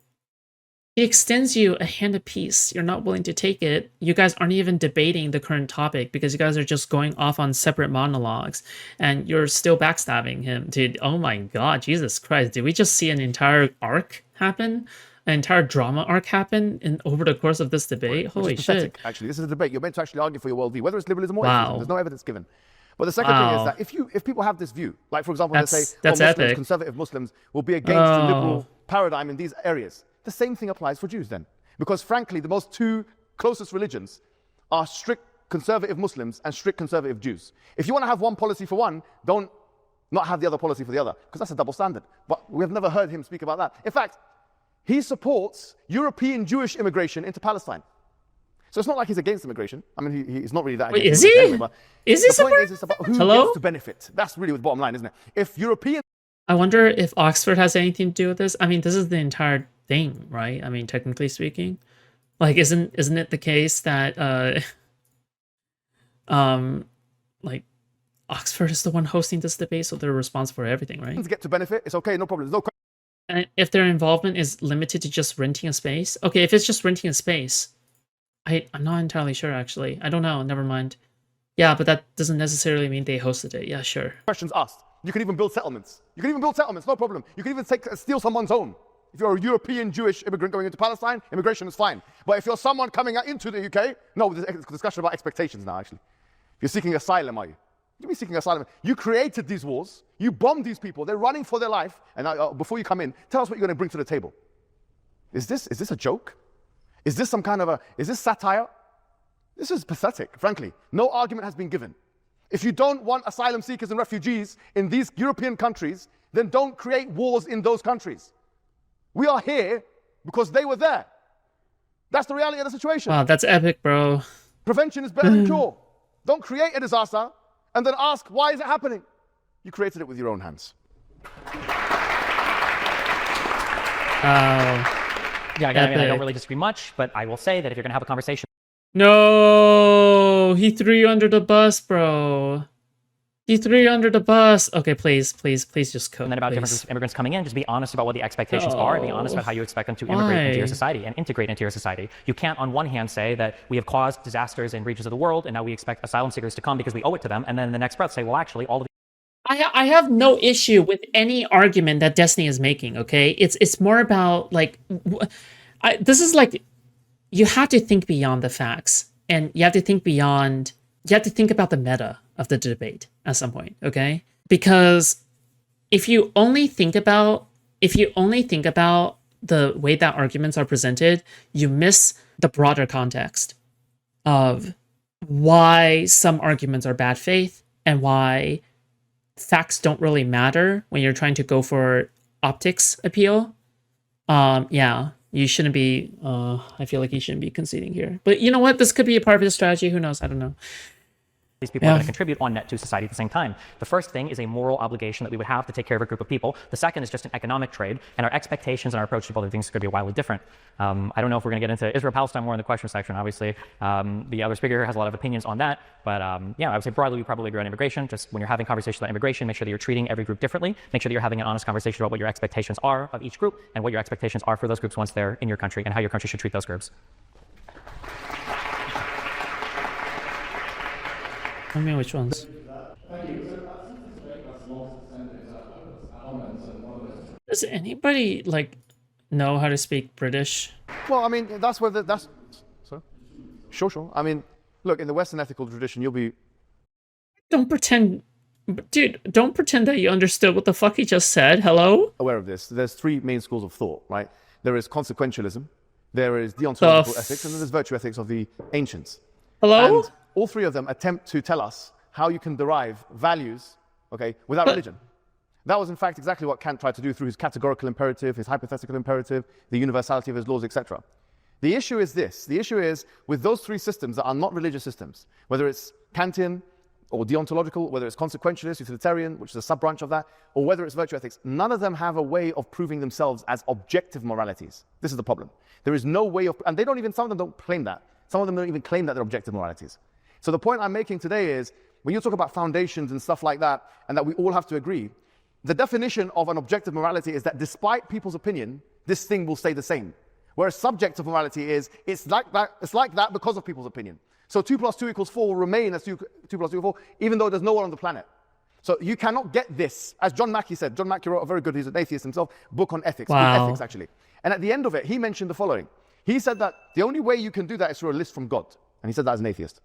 He extends you a hand of peace. You're not willing to take it. You guys aren't even debating the current topic because you guys are just going off on separate monologues and you're still backstabbing him. Dude, oh my God, Jesus Christ. Did we just see an entire arc happen? An entire drama arc happen over the course of this debate? Holy shit. Actually, this is a debate. You're meant to actually argue for your worldview, whether it's liberalism or wow. atheism. There's no evidence given. But the second thing is that if people have this view, like for example, they say Muslims, conservative Muslims will be against the liberal paradigm in these areas. The same thing applies for Jews then. Because frankly, the most two closest religions are strict conservative Muslims and strict conservative Jews. If you want to have one policy for one, don't not have the other policy for the other, because that's a double standard. But we have never heard him speak about that. In fact, he supports European Jewish immigration into Palestine. So it's not like he's against immigration. I mean, he's not really that Wait, against is he? anyway, but Is he the point somewhere? is, it's about who Hello? gets to benefit. That's really the bottom line, isn't it? If European I wonder if Oxford has anything to do with this. I mean, this is the entire thing, right? I mean, technically speaking, like, isn't it the case that like Oxford is the one hosting this debate, so they're responsible for everything, right? get to benefit, it's okay, no problem. There's no question. And if their involvement is limited to just renting a space, okay, if it's just renting a space, I'm not entirely sure, actually. I don't know, never mind. Yeah, but that doesn't necessarily mean they hosted it. Yeah, sure. Questions asked. You can even build settlements. You can even build settlements, no problem. You can even steal someone's home. If you're a European Jewish immigrant going into Palestine, immigration is fine. But if you're someone coming into the UK, no, there's a discussion about expectations now, actually. If you're seeking asylum, are you? You'll be seeking asylum. You created these wars. You bombed these people. They're running for their life. And before you come in, tell us what you're going to bring to the table. Is this a joke? Is this some kind of is this satire? This is pathetic, frankly. No argument has been given. If you don't want asylum seekers and refugees in these European countries, then don't create wars in those countries. We are here because they were there. That's the reality of the situation. Wow, that's epic, bro. Prevention is better than cure. Don't create a disaster and then ask, why is it happening? You created it with your own hands. Yeah, I mean, I don't really disagree much, but I will say that if you're going to have a conversation No, he threw you under the bus, bro. He threw you under the bus. Okay, please just code. and then about different groups of immigrants coming in, just be honest about what the expectations are, and be honest about how you expect them to immigrate into your society and integrate into your society. You can't on one hand say that we have caused disasters in regions of the world and now we expect asylum seekers to come because we owe it to them, and then in the next breath say, well, actually, all of I have no issue with any argument that Destiny is making, okay? It's more about, like, this is like, you have to think beyond the facts, and you have to think about the meta of the debate at some point, okay? Because if you only think about the way that arguments are presented, you miss the broader context of why some arguments are bad faith and why facts don't really matter when you're trying to go for optics appeal. Yeah, you shouldn't be, I feel like you shouldn't be conceding here. But you know what? This could be a part of the strategy. Who knows? I don't know. these people are going to contribute on net to society at the same time. The first thing is a moral obligation that we would have to take care of a group of people. The second is just an economic trade, and our expectations and our approach to both of things is going to be wildly different. I don't know if we're going to get into Israel-Palestine more in the question section, obviously. The other speaker here has a lot of opinions on that, but yeah, I would say broadly we probably agree on immigration. Just when you're having conversations about immigration, make sure that you're treating every group differently. Make sure that you're having an honest conversation about what your expectations are of each group and what your expectations are for those groups once they're in your country and how your country should treat those groups. I mean, which ones? Does anybody like know how to speak British? Well, I mean, that's where that's. Sorry? Sure. I mean, look, in the Western ethical tradition, you'll be. Don't pretend, dude. Don't pretend that you understood what the fuck he just said. Hello. Aware of this. There's three main schools of thought, right? There is consequentialism, there is deontological ethics, and then there's virtue ethics of the ancients. Hello. And all three of them attempt to tell us how you can derive values, okay, without religion. That was, in fact, exactly what Kant tried to do through his categorical imperative, his hypothetical imperative, the universality of his laws, etc. The issue is this. The issue is, with those three systems that are not religious systems, whether it's Kantian or deontological, whether it's consequentialist, utilitarian, which is a sub-branch of that, or whether it's virtue ethics, none of them have a way of proving themselves as objective moralities. This is the problem. There is no way of, and they don't even, some of them don't claim that. Some of them don't even claim that they're objective moralities. So the point I'm making today is, when you talk about foundations and stuff like that, and that we all have to agree, the definition of an objective morality is that despite people's opinion, this thing will stay the same. Whereas subjective morality is, it's like that because of people's opinion. So 2 + 2 = 4 will remain as 2 + 2 = 4, even though there's no one on the planet. So you cannot get this, as John Mackey said. John Mackey wrote a very good, he's an atheist himself, book on ethics, ethics actually. And at the end of it, he mentioned the following. He said that the only way you can do that is through a list from God. And he said that as an atheist.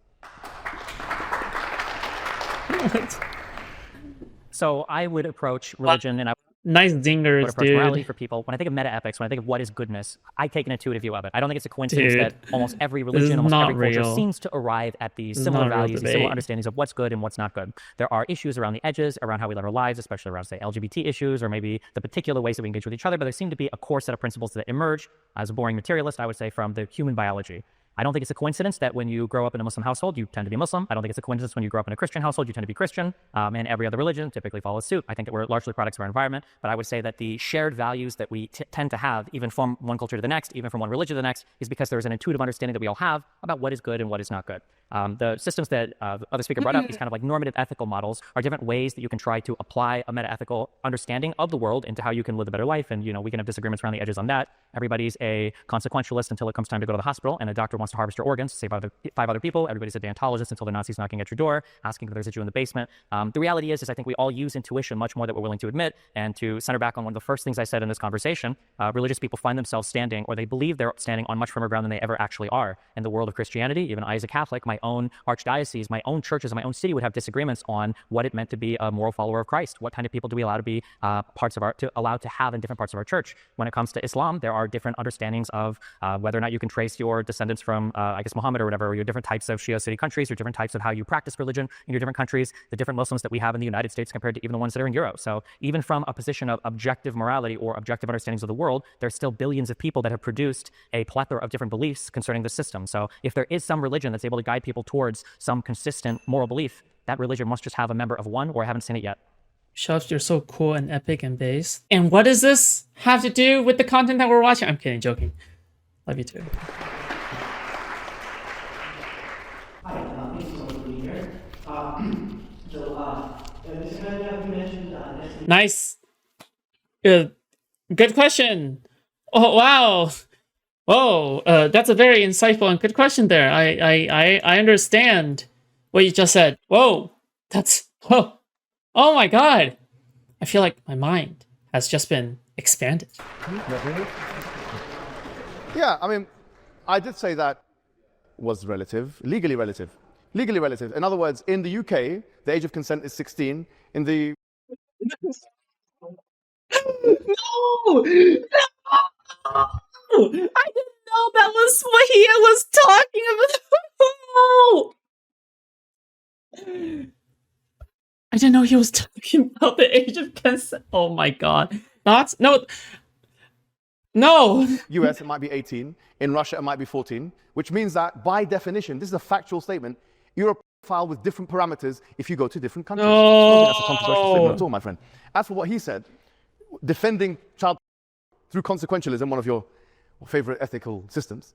So I would approach religion and I Nice would dingers, approach morality dude. for people. When I think of meta-ethics, when I think of what is goodness, I take an intuitive view of it. I don't think it's a coincidence Dude, that almost every this religion, is almost not every culture real. seems to arrive at these This is similar not a real values, these similar debate. understandings of what's good and what's not good. There are issues around the edges, around how we live our lives, especially around, say, LGBT issues, or maybe the particular ways that we engage with each other, but there seem to be a core set of principles that emerge, as a boring materialist, I would say, from the human biology. I don't think it's a coincidence that when you grow up in a Muslim household, you tend to be Muslim. I don't think it's a coincidence when you grow up in a Christian household, you tend to be Christian. And every other religion typically follows suit. I think that we're largely products of our environment, but I would say that the shared values that we tend to have, even from one culture to the next, even from one religion to the next, is because there's an intuitive understanding that we all have about what is good and what is not good. The systems that the other speaker brought up, these kind of like normative ethical models, are different ways that you can try to apply a meta-ethical understanding of the world into how you can live a better life. And, you know, we can have disagreements around the edges on that. Everybody's a consequentialist until it comes time to go to the hospital and a doctor wants to harvest your organs to save five other people. Everybody's a deontologist until the Nazis knocking at your door, asking if there's a Jew in the basement. The reality is I think we all use intuition much more than we're willing to admit. And to center back on one of the first things I said in this conversation, religious people find themselves standing, or they believe they're standing on much firmer ground than they ever actually are. In the world of Christianity, even I as a Catholic, my own archdiocese, my own churches, my own city would have disagreements on what it meant to be a moral follower of Christ. What kind of people do we allow to be allowed to have in different parts of our church? When it comes to Islam, there are different understandings of whether or not you can trace your descendants from, I guess, Muhammad or whatever, or your different types of Shia Sunni countries, or different types of how you practice religion in your different countries, the different Muslims that we have in the United States compared to even the ones that are in Europe. So even from a position of objective morality or objective understandings of the world, there's still billions of people that have produced a plethora of different beliefs concerning the system. So if there is some religion that's able to guide people towards some consistent moral belief, that religion must just have a member of one, or I haven't seen it yet. Shops, you're so cool and epic and based. And what does this have to do with the content that we're watching? I'm kidding, joking. Love you too. Hi, thanks so much for being here. This kind of you mentioned Nice. Good question. Oh wow. Whoa, that's a very insightful and good question there. I understand what you just said. Whoa, whoa. Oh my god. I feel like my mind has just been expanded. Yeah, I mean, I did say that was relative, legally relative. Legally relative. In other words, in the UK, the age of consent is 16. In the... No! I didn't know that was what he was talking about. I didn't know he was talking about the age of consent. Oh my god. No. US, it might be 18. In Russia, it might be 14. Which means that, by definition, this is a factual statement, you're a pedophile with different parameters if you go to different countries. I don't think that's a controversial statement at all, my friend. As for what he said, defending child through consequentialism, one of your favorite ethical systems,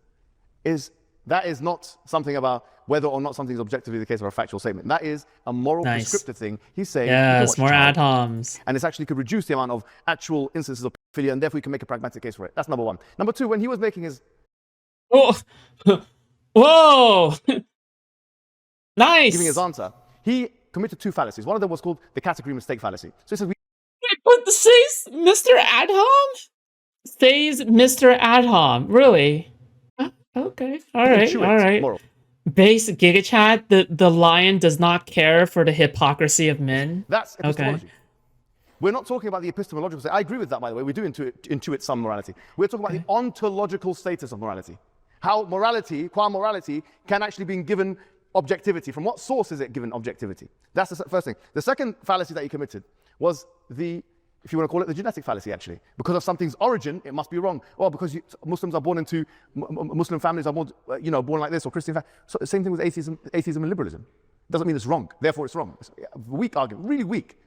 that is not something about whether or not something is objectively the case or a factual statement. That is a moral prescriptive thing. He's saying, yes, more ad homs. And it's actually could reduce the amount of actual instances of pedophilia, and therefore you can make a pragmatic case for it. That's number one. Number two, when he was making his... Oh, whoa, nice. Giving his answer, he committed two fallacies. One of them was called the category mistake fallacy. So he says, but says Mr. Adham? Says Mr. Adham, really? Okay, all right. Moral. Base GigaChat, the lion does not care for the hypocrisy of men. That's epistemology. Okay. We're not talking about the epistemological state. I agree with that, by the way. We do intuit some morality. We're talking about the ontological status of morality. How morality, qua morality, can actually be given objectivity. From what source is it given objectivity? That's the first thing. The second fallacy that he committed was if you want to call it the genetic fallacy, actually. Because of something's origin, it must be wrong. Well, because Muslims are born into, Muslim families are born like this, or Christian families. So the same thing with atheism and liberalism. Doesn't mean it's wrong, therefore it's wrong. It's a weak argument, really weak.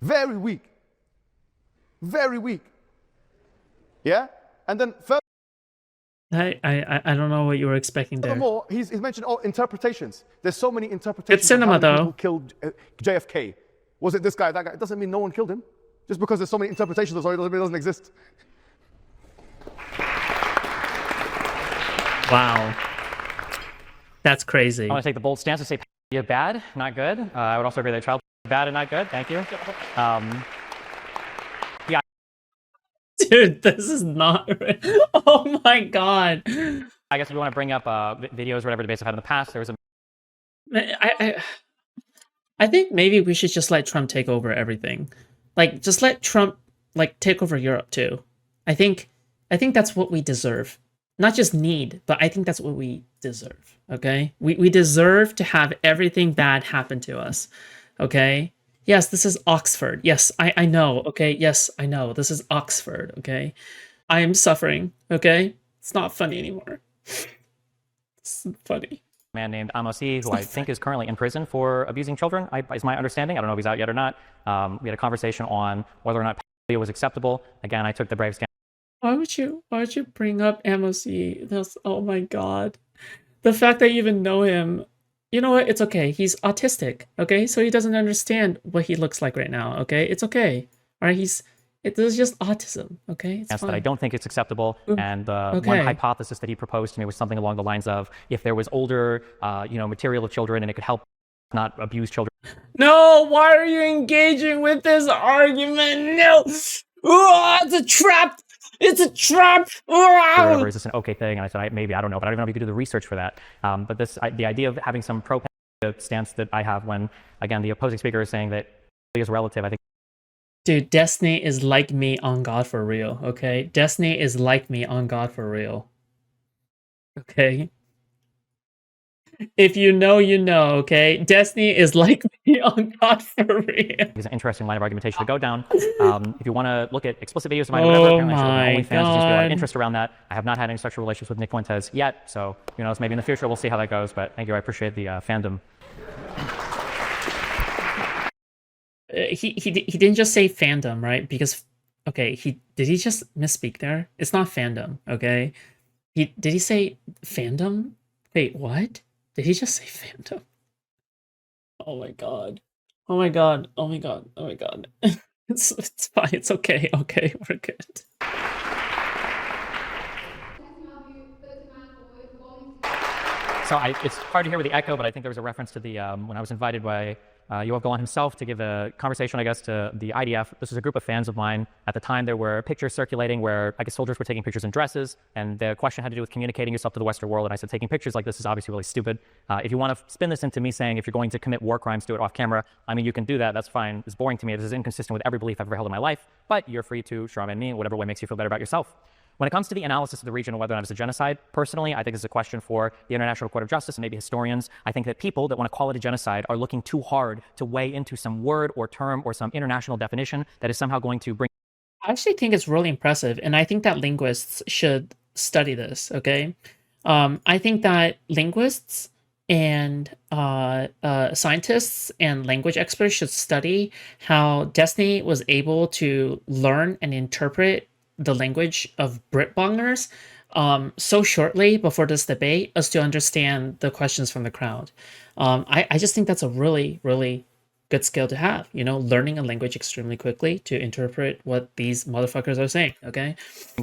Very weak. Very weak. Yeah? And then further... I don't know what you were expecting there. Furthermore, he's mentioned interpretations. There's so many interpretations. It's cinema, of how people though. Killed JFK. Was it this guy, that guy? It doesn't mean no one killed him. Just because there's so many interpretations of it doesn't mean it doesn't exist. Wow. That's crazy. I want to take the bold stance and say pedophilia bad, not good. I would also agree that child bad and not good. Thank you. Yeah. Dude, this is not... Oh my god. I guess we want to bring up videos, whatever debates I've had in the past. There was I think maybe we should just let Trump take over everything. Like, just let Trump, take over Europe, too. I think that's what we deserve. Not just need, but I think that's what we deserve, okay? We deserve to have everything bad happen to us, okay? Yes, this is Oxford. Yes, I know, okay? Yes, I know. This is Oxford, okay? I am suffering, okay? It's not funny anymore. It's funny. man named Amosi, who I think is currently in prison for abusing children, is my understanding. I don't know if he's out yet or not. We had a conversation on whether or not pedophilia was acceptable. Again, I took the brave stand. Why would you bring up Amosi? That's, oh my god. The fact that you even know him, you know what? It's okay. He's autistic, okay? So he doesn't understand what he looks like right now, okay? It's okay. All right, this is just autism, okay? It's That I fine. don't think it's acceptable. And the one Okay. hypothesis that he proposed to me was something along the lines of, if there was older, material of children and it could help not abuse children. No, why are you engaging with this argument? No! Oh, it's a trap! It's a trap! Or Oh! whatever, is this an okay thing? And I said, maybe, I don't know, but I don't even know if you could do the research for that. But the idea of having some stance that I have when, again, the opposing speaker is saying that it is relative, I think. Dude, Destiny is like me on God for real, okay? Destiny is like me on God for real. Okay? If you know, you know, okay? Destiny is like me on God for real. It's an interesting line of argumentation to go down. If you want to look at explicit videos of mine or whatever, Oh apparently I should open my OnlyFans. There seems to be a lot of God. interest around that. I have not had any sexual relations with Nick Fuentes yet, so who knows, maybe in the future we'll see how that goes, but thank you, I appreciate the fandom. He didn't just say fandom, right? Because, okay, did he just misspeak there? It's not fandom, okay? Did he say fandom? Wait, what? Did he just say fandom? Oh my god. Oh my god. Oh my god. Oh my god. It's fine. It's okay. Okay, we're good. So it's hard to hear with the echo, but I think there was a reference to the, when I was invited by Yoav Golan himself to give a conversation, I guess, to the IDF. This was a group of fans of mine. At the time, there were pictures circulating where, I guess, soldiers were taking pictures in dresses, and the question had to do with communicating yourself to the Western world. And I said, taking pictures like this is obviously really stupid. If you want to spin this into me saying, if you're going to commit war crimes, do it off camera, I mean, you can do that. That's fine. It's boring to me. This is inconsistent with every belief I've ever held in my life, but you're free to strawman me in whatever way makes you feel better about yourself. When it comes to the analysis of the region and whether or not it's a genocide, personally, I think it's a question for the International Court of Justice and maybe historians. I think that people that want to call it a genocide are looking too hard to weigh into some word or term or some international definition that is somehow going to bring. I actually think it's really impressive, and I think that linguists should study this, okay? I think that linguists and scientists and language experts should study how Destiny was able to learn and interpret the language of Britbongers so shortly before this debate as to understand the questions from the crowd. I just think that's a really, really good skill to have, you know, learning a language extremely quickly to interpret what these motherfuckers are saying, okay?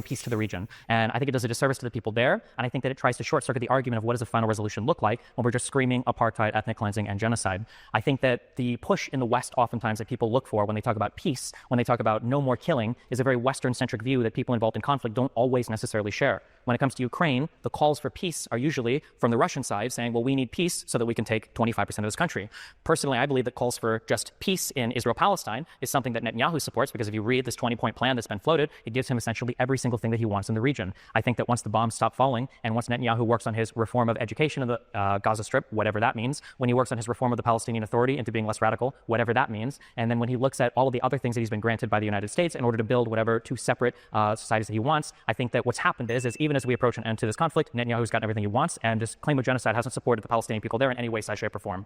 Peace to the region. And I think it does a disservice to the people there. And I think that it tries to short circuit the argument of what does a final resolution look like when we're just screaming apartheid, ethnic cleansing, and genocide. I think that the push in the West oftentimes that people look for when they talk about peace, when they talk about no more killing, is a very Western-centric view that people involved in conflict don't always necessarily share. When it comes to Ukraine, the calls for peace are usually from the Russian side saying, well, we need peace so that we can take 25% of this country. Personally, I believe that calls for just peace in Israel-Palestine is something that Netanyahu supports, because if you read this 20-point plan that's been floated, it gives him essentially every single thing that he wants in the region. I think that once the bombs stop falling and once Netanyahu works on his reform of education of the Gaza Strip, whatever that means, when he works on his reform of the Palestinian Authority into being less radical, whatever that means, and then when he looks at all of the other things that he's been granted by the United States in order to build whatever two separate societies that he wants, I think that what's happened is even as we approach an end to this conflict, Netanyahu's gotten everything he wants, and this claim of genocide hasn't supported the Palestinian people there in any way, size, shape, or form.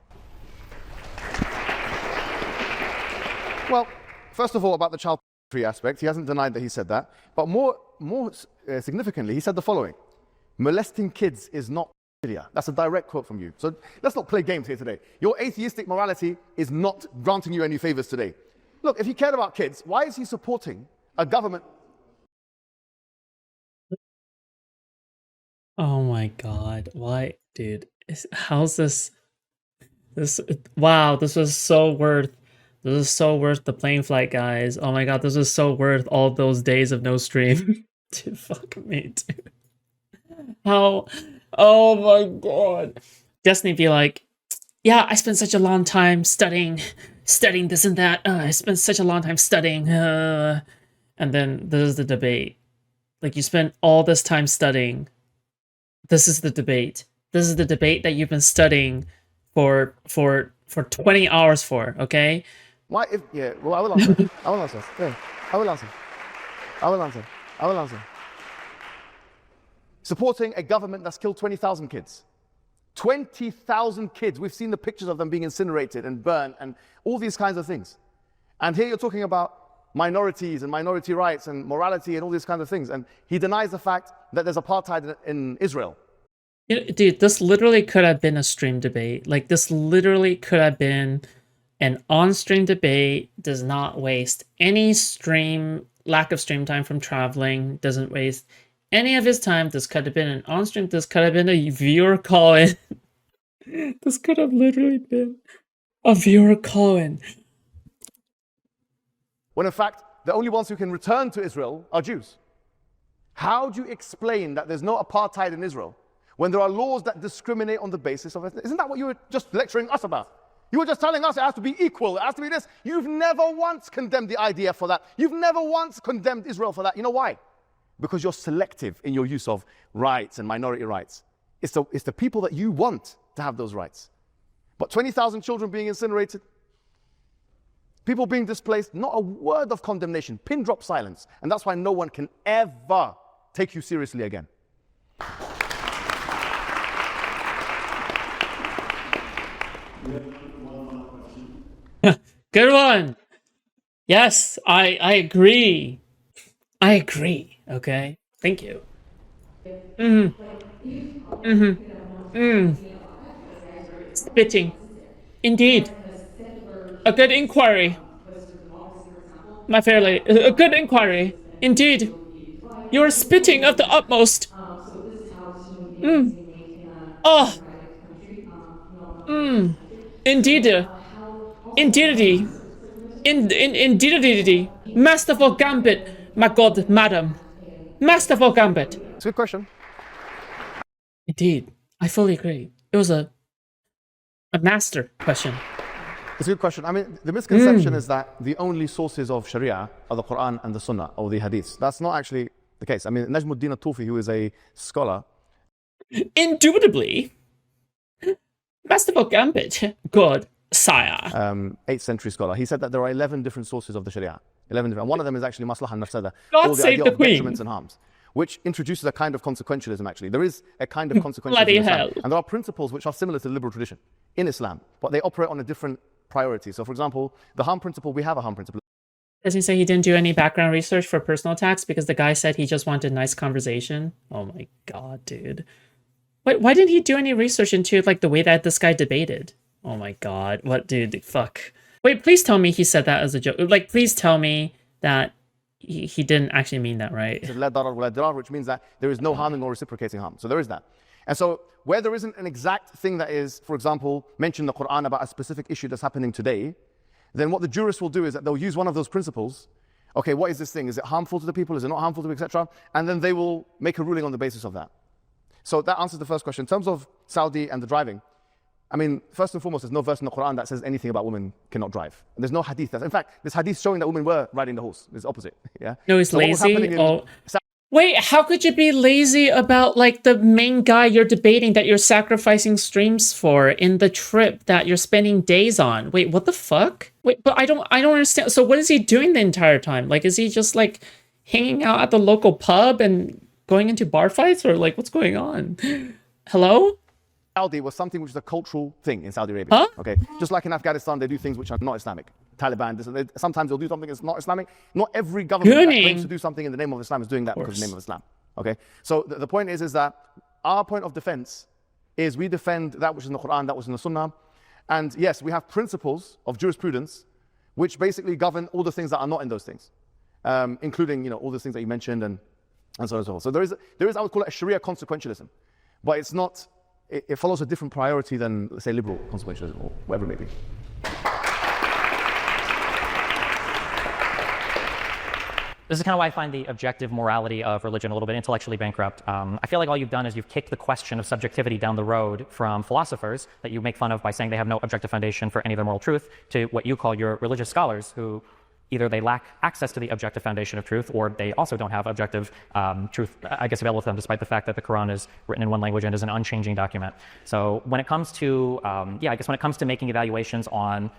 Well, first of all, about the child pornography aspect, he hasn't denied that he said that. But more significantly, he said the following: molesting kids is not pedophilia. That's a direct quote from you. So let's not play games here today. Your atheistic morality is not granting you any favors today. Look, if he cared about kids, why is he supporting a government? Oh my god, why, dude? How's this? Wow, this was so worth. This is so worth the plane flight, guys. Oh my god, this is so worth all those days of no stream. Dude, fuck me, dude. How? Oh my god. Destiny be like, yeah, I spent such a long time studying this and that. I spent such a long time studying. And then this is the debate. Like, you spent all this time studying. This is the debate. This is the debate that you've been studying for 20 hours for, okay? Why? Well, I will answer. I will answer. Yeah, I will answer. I will answer. I will answer. Supporting a government that's killed 20,000 kids. 20,000 kids, we've seen the pictures of them being incinerated and burnt and all these kinds of things. And here you're talking about minorities and minority rights and morality and all these kinds of things. And he denies the fact that there's apartheid in Israel. You know, dude, this literally could have been a stream debate. Like, this literally could have been an on-stream debate. Does not waste any lack of stream time from traveling. Doesn't waste any of his time. This could have been an on-stream. This could have been a viewer call-in. This could have literally been a viewer call-in. When in fact, the only ones who can return to Israel are Jews. How do you explain that there's no apartheid in Israel when there are laws that discriminate on the basis of ethnicity? Isn't that what you were just lecturing us about? You were just telling us it has to be equal, it has to be this. You've never once condemned the IDF for that. You've never once condemned Israel for that. You know why? Because you're selective in your use of rights and minority rights. It's the people that you want to have those rights. But 20,000 children being incinerated, people being displaced, not a word of condemnation, pin drop silence. And that's why no one can ever take you seriously again. Good one. Yes, I agree. I agree. Okay. Thank you. Spitting. Indeed. A good inquiry. My fair lady. A good inquiry. Indeed. You are spitting of the utmost. Oh. Indeed. Indeedity. Indeedity. Masterful gambit. My God, madam. Masterful gambit. It's a good question. Indeed. I fully agree. It was a master question. It's a good question. I mean, the misconception is that the only sources of Sharia are the Quran and the Sunnah, or the Hadith. That's not actually the case. I mean, Najmuddin al-Tufi, who is a scholar... Indubitably. Masterful gambit. Good. Sire. 8th century scholar. He said that there are 11 different sources of the Sharia. 11 different. And one of them is actually Maslaha al-Nafsada. God or the save idea the of Queen. detriments and harms, which introduces a kind of consequentialism, actually. There is a kind of consequentialism Bloody in Islam. hell. And there are principles which are similar to the liberal tradition in Islam, but they operate on a different priority. So, for example, the harm principle, we have a harm principle. Does he say he didn't do any background research for personal attacks because the guy said he just wanted nice conversation? Oh my God, dude. Why didn't he do any research into like the way that this guy debated? Oh my God. What, dude? Fuck. Wait, please tell me he said that as a joke. Like, please tell me that he didn't actually mean that, right? It's la darar wa la dirar, which means that there is no harming or reciprocating harm. So there is that. And so where there isn't an exact thing that is, for example, mentioned in the Quran about a specific issue that's happening today, then what the jurists will do is that they'll use one of those principles. Okay, what is this thing? Is it harmful to the people? Is it not harmful to, etc.? And then they will make a ruling on the basis of that. So that answers the first question. In terms of Saudi and the driving, I mean, first and foremost, there's no verse in the Quran that says anything about women cannot drive. And there's no hadith. In fact, there's hadith showing that women were riding the horse. It's opposite. Yeah. No, he's So what was lazy. happening in Oh. Wait, how could you be lazy about like the main guy you're debating that you're sacrificing streams for in the trip that you're spending days on? Wait, what the fuck? Wait, but I don't understand. So what is he doing the entire time? Like, is he just like hanging out at the local pub and going into bar fights, or like what's going on? Hello? Saudi was something which is a cultural thing in Saudi Arabia. Huh? Okay, just like in Afghanistan, they do things which are not Islamic. Taliban, sometimes they'll do something that's not Islamic. Not every government that claims to do something in the name of Islam is doing that because of the name of Islam. Okay, so the point is that our point of defense is we defend that which is in the Quran, that which is in the Sunnah, and yes, we have principles of jurisprudence which basically govern all the things that are not in those things, including all the things that you mentioned and so on and so forth. So there is I would call it a Sharia consequentialism, but it's not. It follows a different priority than, let's say, liberal consequentialism or whatever it may be. This is kind of why I find the objective morality of religion a little bit intellectually bankrupt. I feel like all you've done is you've kicked the question of subjectivity down the road from philosophers that you make fun of by saying they have no objective foundation for any of their moral truth to what you call your religious scholars who either they lack access to the objective foundation of truth or they also don't have objective truth, I guess, available to them despite the fact that the Quran is written in one language and is an unchanging document. So when it comes to, when it comes to making evaluations on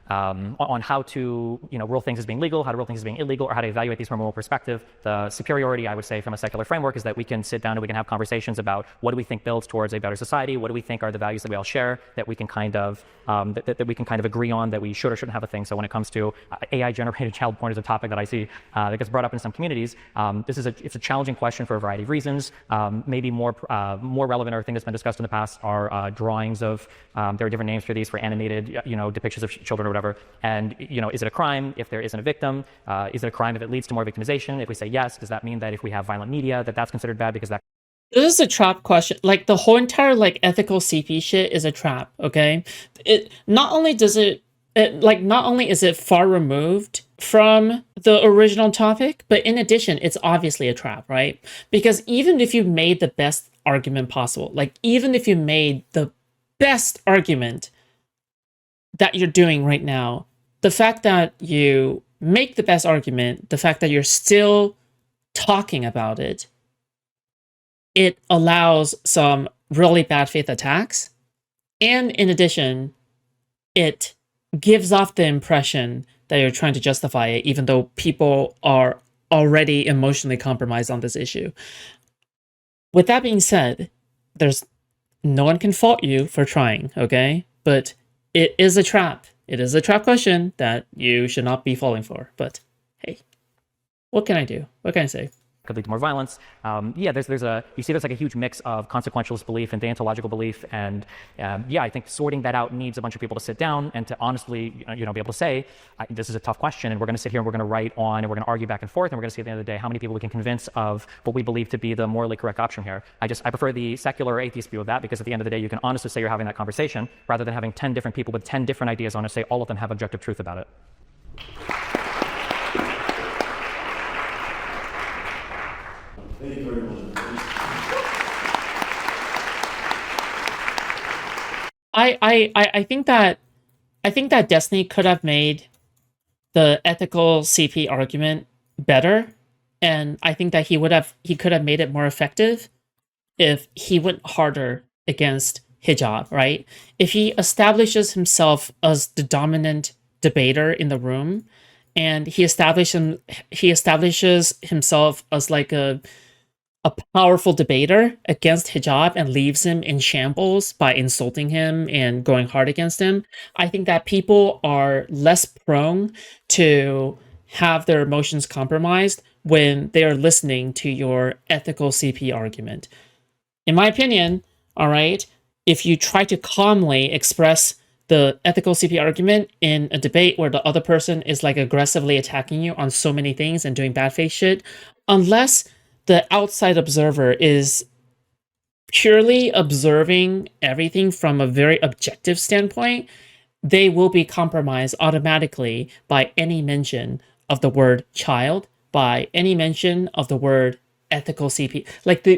on how to rule things as being legal, how to rule things as being illegal, or how to evaluate these from a moral perspective. The superiority, I would say, from a secular framework is that we can sit down and we can have conversations about what do we think builds towards a better society, what do we think are the values that we all share, that we can kind of that we can kind of agree on, that we should or shouldn't have a thing. So when it comes to AI-generated child porn is a topic that I see that gets brought up in some communities. It's a challenging question for a variety of reasons. Maybe more relevant, or a thing that's been discussed in the past, are drawings of there are different names for these, for animated depictions of children or whatever. And is it a crime if there isn't a victim? Is it a crime if it leads to more victimization? If we say yes, does that mean that if we have violent media that's considered bad because that? This is a trap question. Like, the whole entire ethical CP shit is a trap. Okay, it not only does not only is it far removed from the original topic, but in addition, it's obviously a trap, right? Because even if you made the best argument possible, even if you made the best argument that you're doing right now, the fact that you make the best argument, the fact that you're still talking about it, it allows some really bad faith attacks. And in addition, it gives off the impression that you're trying to justify it, even though people are already emotionally compromised on this issue. With that being said, no one can fault you for trying, okay? But it is a trap. It is a trap question that you should not be falling for. But hey, what can I do? What can I say? Could lead to more there's like a huge mix of consequentialist belief and deontological belief, and I think sorting that out needs a bunch of people to sit down and to honestly be able to say, this is a tough question, and we're going to sit here and we're going to write on and we're going to argue back and forth, and we're going to see at the end of the day how many people we can convince of what we believe to be the morally correct option here. I prefer the secular or atheist view of that, because at the end of the day you can honestly say you're having that conversation rather than having 10 different people with 10 different ideas on it, say all of them have objective truth about it. Thank you very much. I think that Destiny could have made the ethical CP argument better, and I think that he could have made it more effective if he went harder against Hijab, right? If he establishes himself as the dominant debater in the room, and he establishes himself as a powerful debater against Hijab and leaves him in shambles by insulting him and going hard against him, I think that people are less prone to have their emotions compromised when they are listening to your ethical CP argument. In my opinion, all right, if you try to calmly express the ethical CP argument in a debate where the other person is aggressively attacking you on so many things and doing bad faith shit, unless the outside observer is purely observing everything from a very objective standpoint, they will be compromised automatically by any mention of the word child, by any mention of the word ethical CP.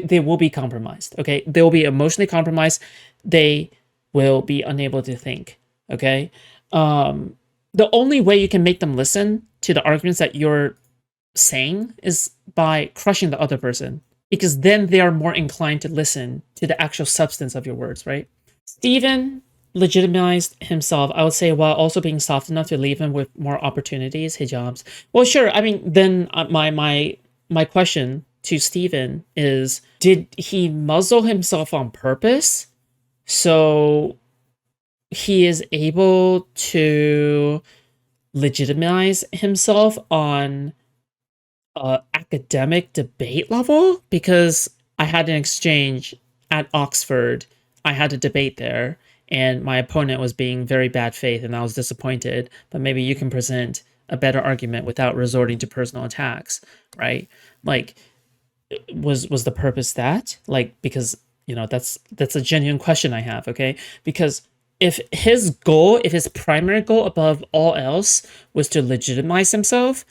They will be compromised, okay? They will be emotionally compromised. They will be unable to think, okay? The only way you can make them listen to the arguments that you're saying is by crushing the other person, because then they are more inclined to listen to the actual substance of your words, right? Stephen legitimized himself, I would say, while also being soft enough to leave him with more opportunities, hijabs. Well, sure. I mean, then my question to Stephen is, did he muzzle himself on purpose so he is able to legitimize himself on academic debate level? Because I had an exchange at Oxford. I had a debate there, and my opponent was being very bad faith, and I was disappointed. But maybe you can present a better argument without resorting to personal attacks, right? Was the purpose that? Because that's a genuine question I have, okay? Because if his primary goal above all else was to legitimize himself,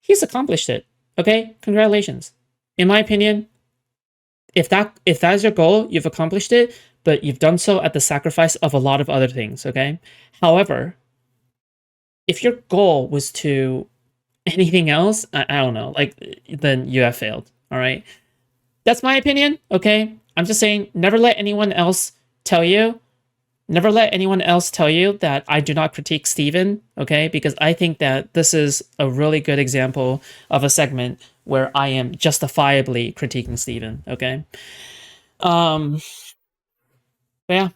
he's accomplished it. Okay, congratulations. In my opinion, if that is your goal, you've accomplished it, but you've done so at the sacrifice of a lot of other things, okay? However, if your goal was to anything else, I don't know, then you have failed, all right? That's my opinion, okay? I'm just saying, never let anyone else tell you, Never let anyone else tell you that I do not critique Steven, okay? Because I think that this is a really good example of a segment where I am justifiably critiquing Steven, okay? Yeah.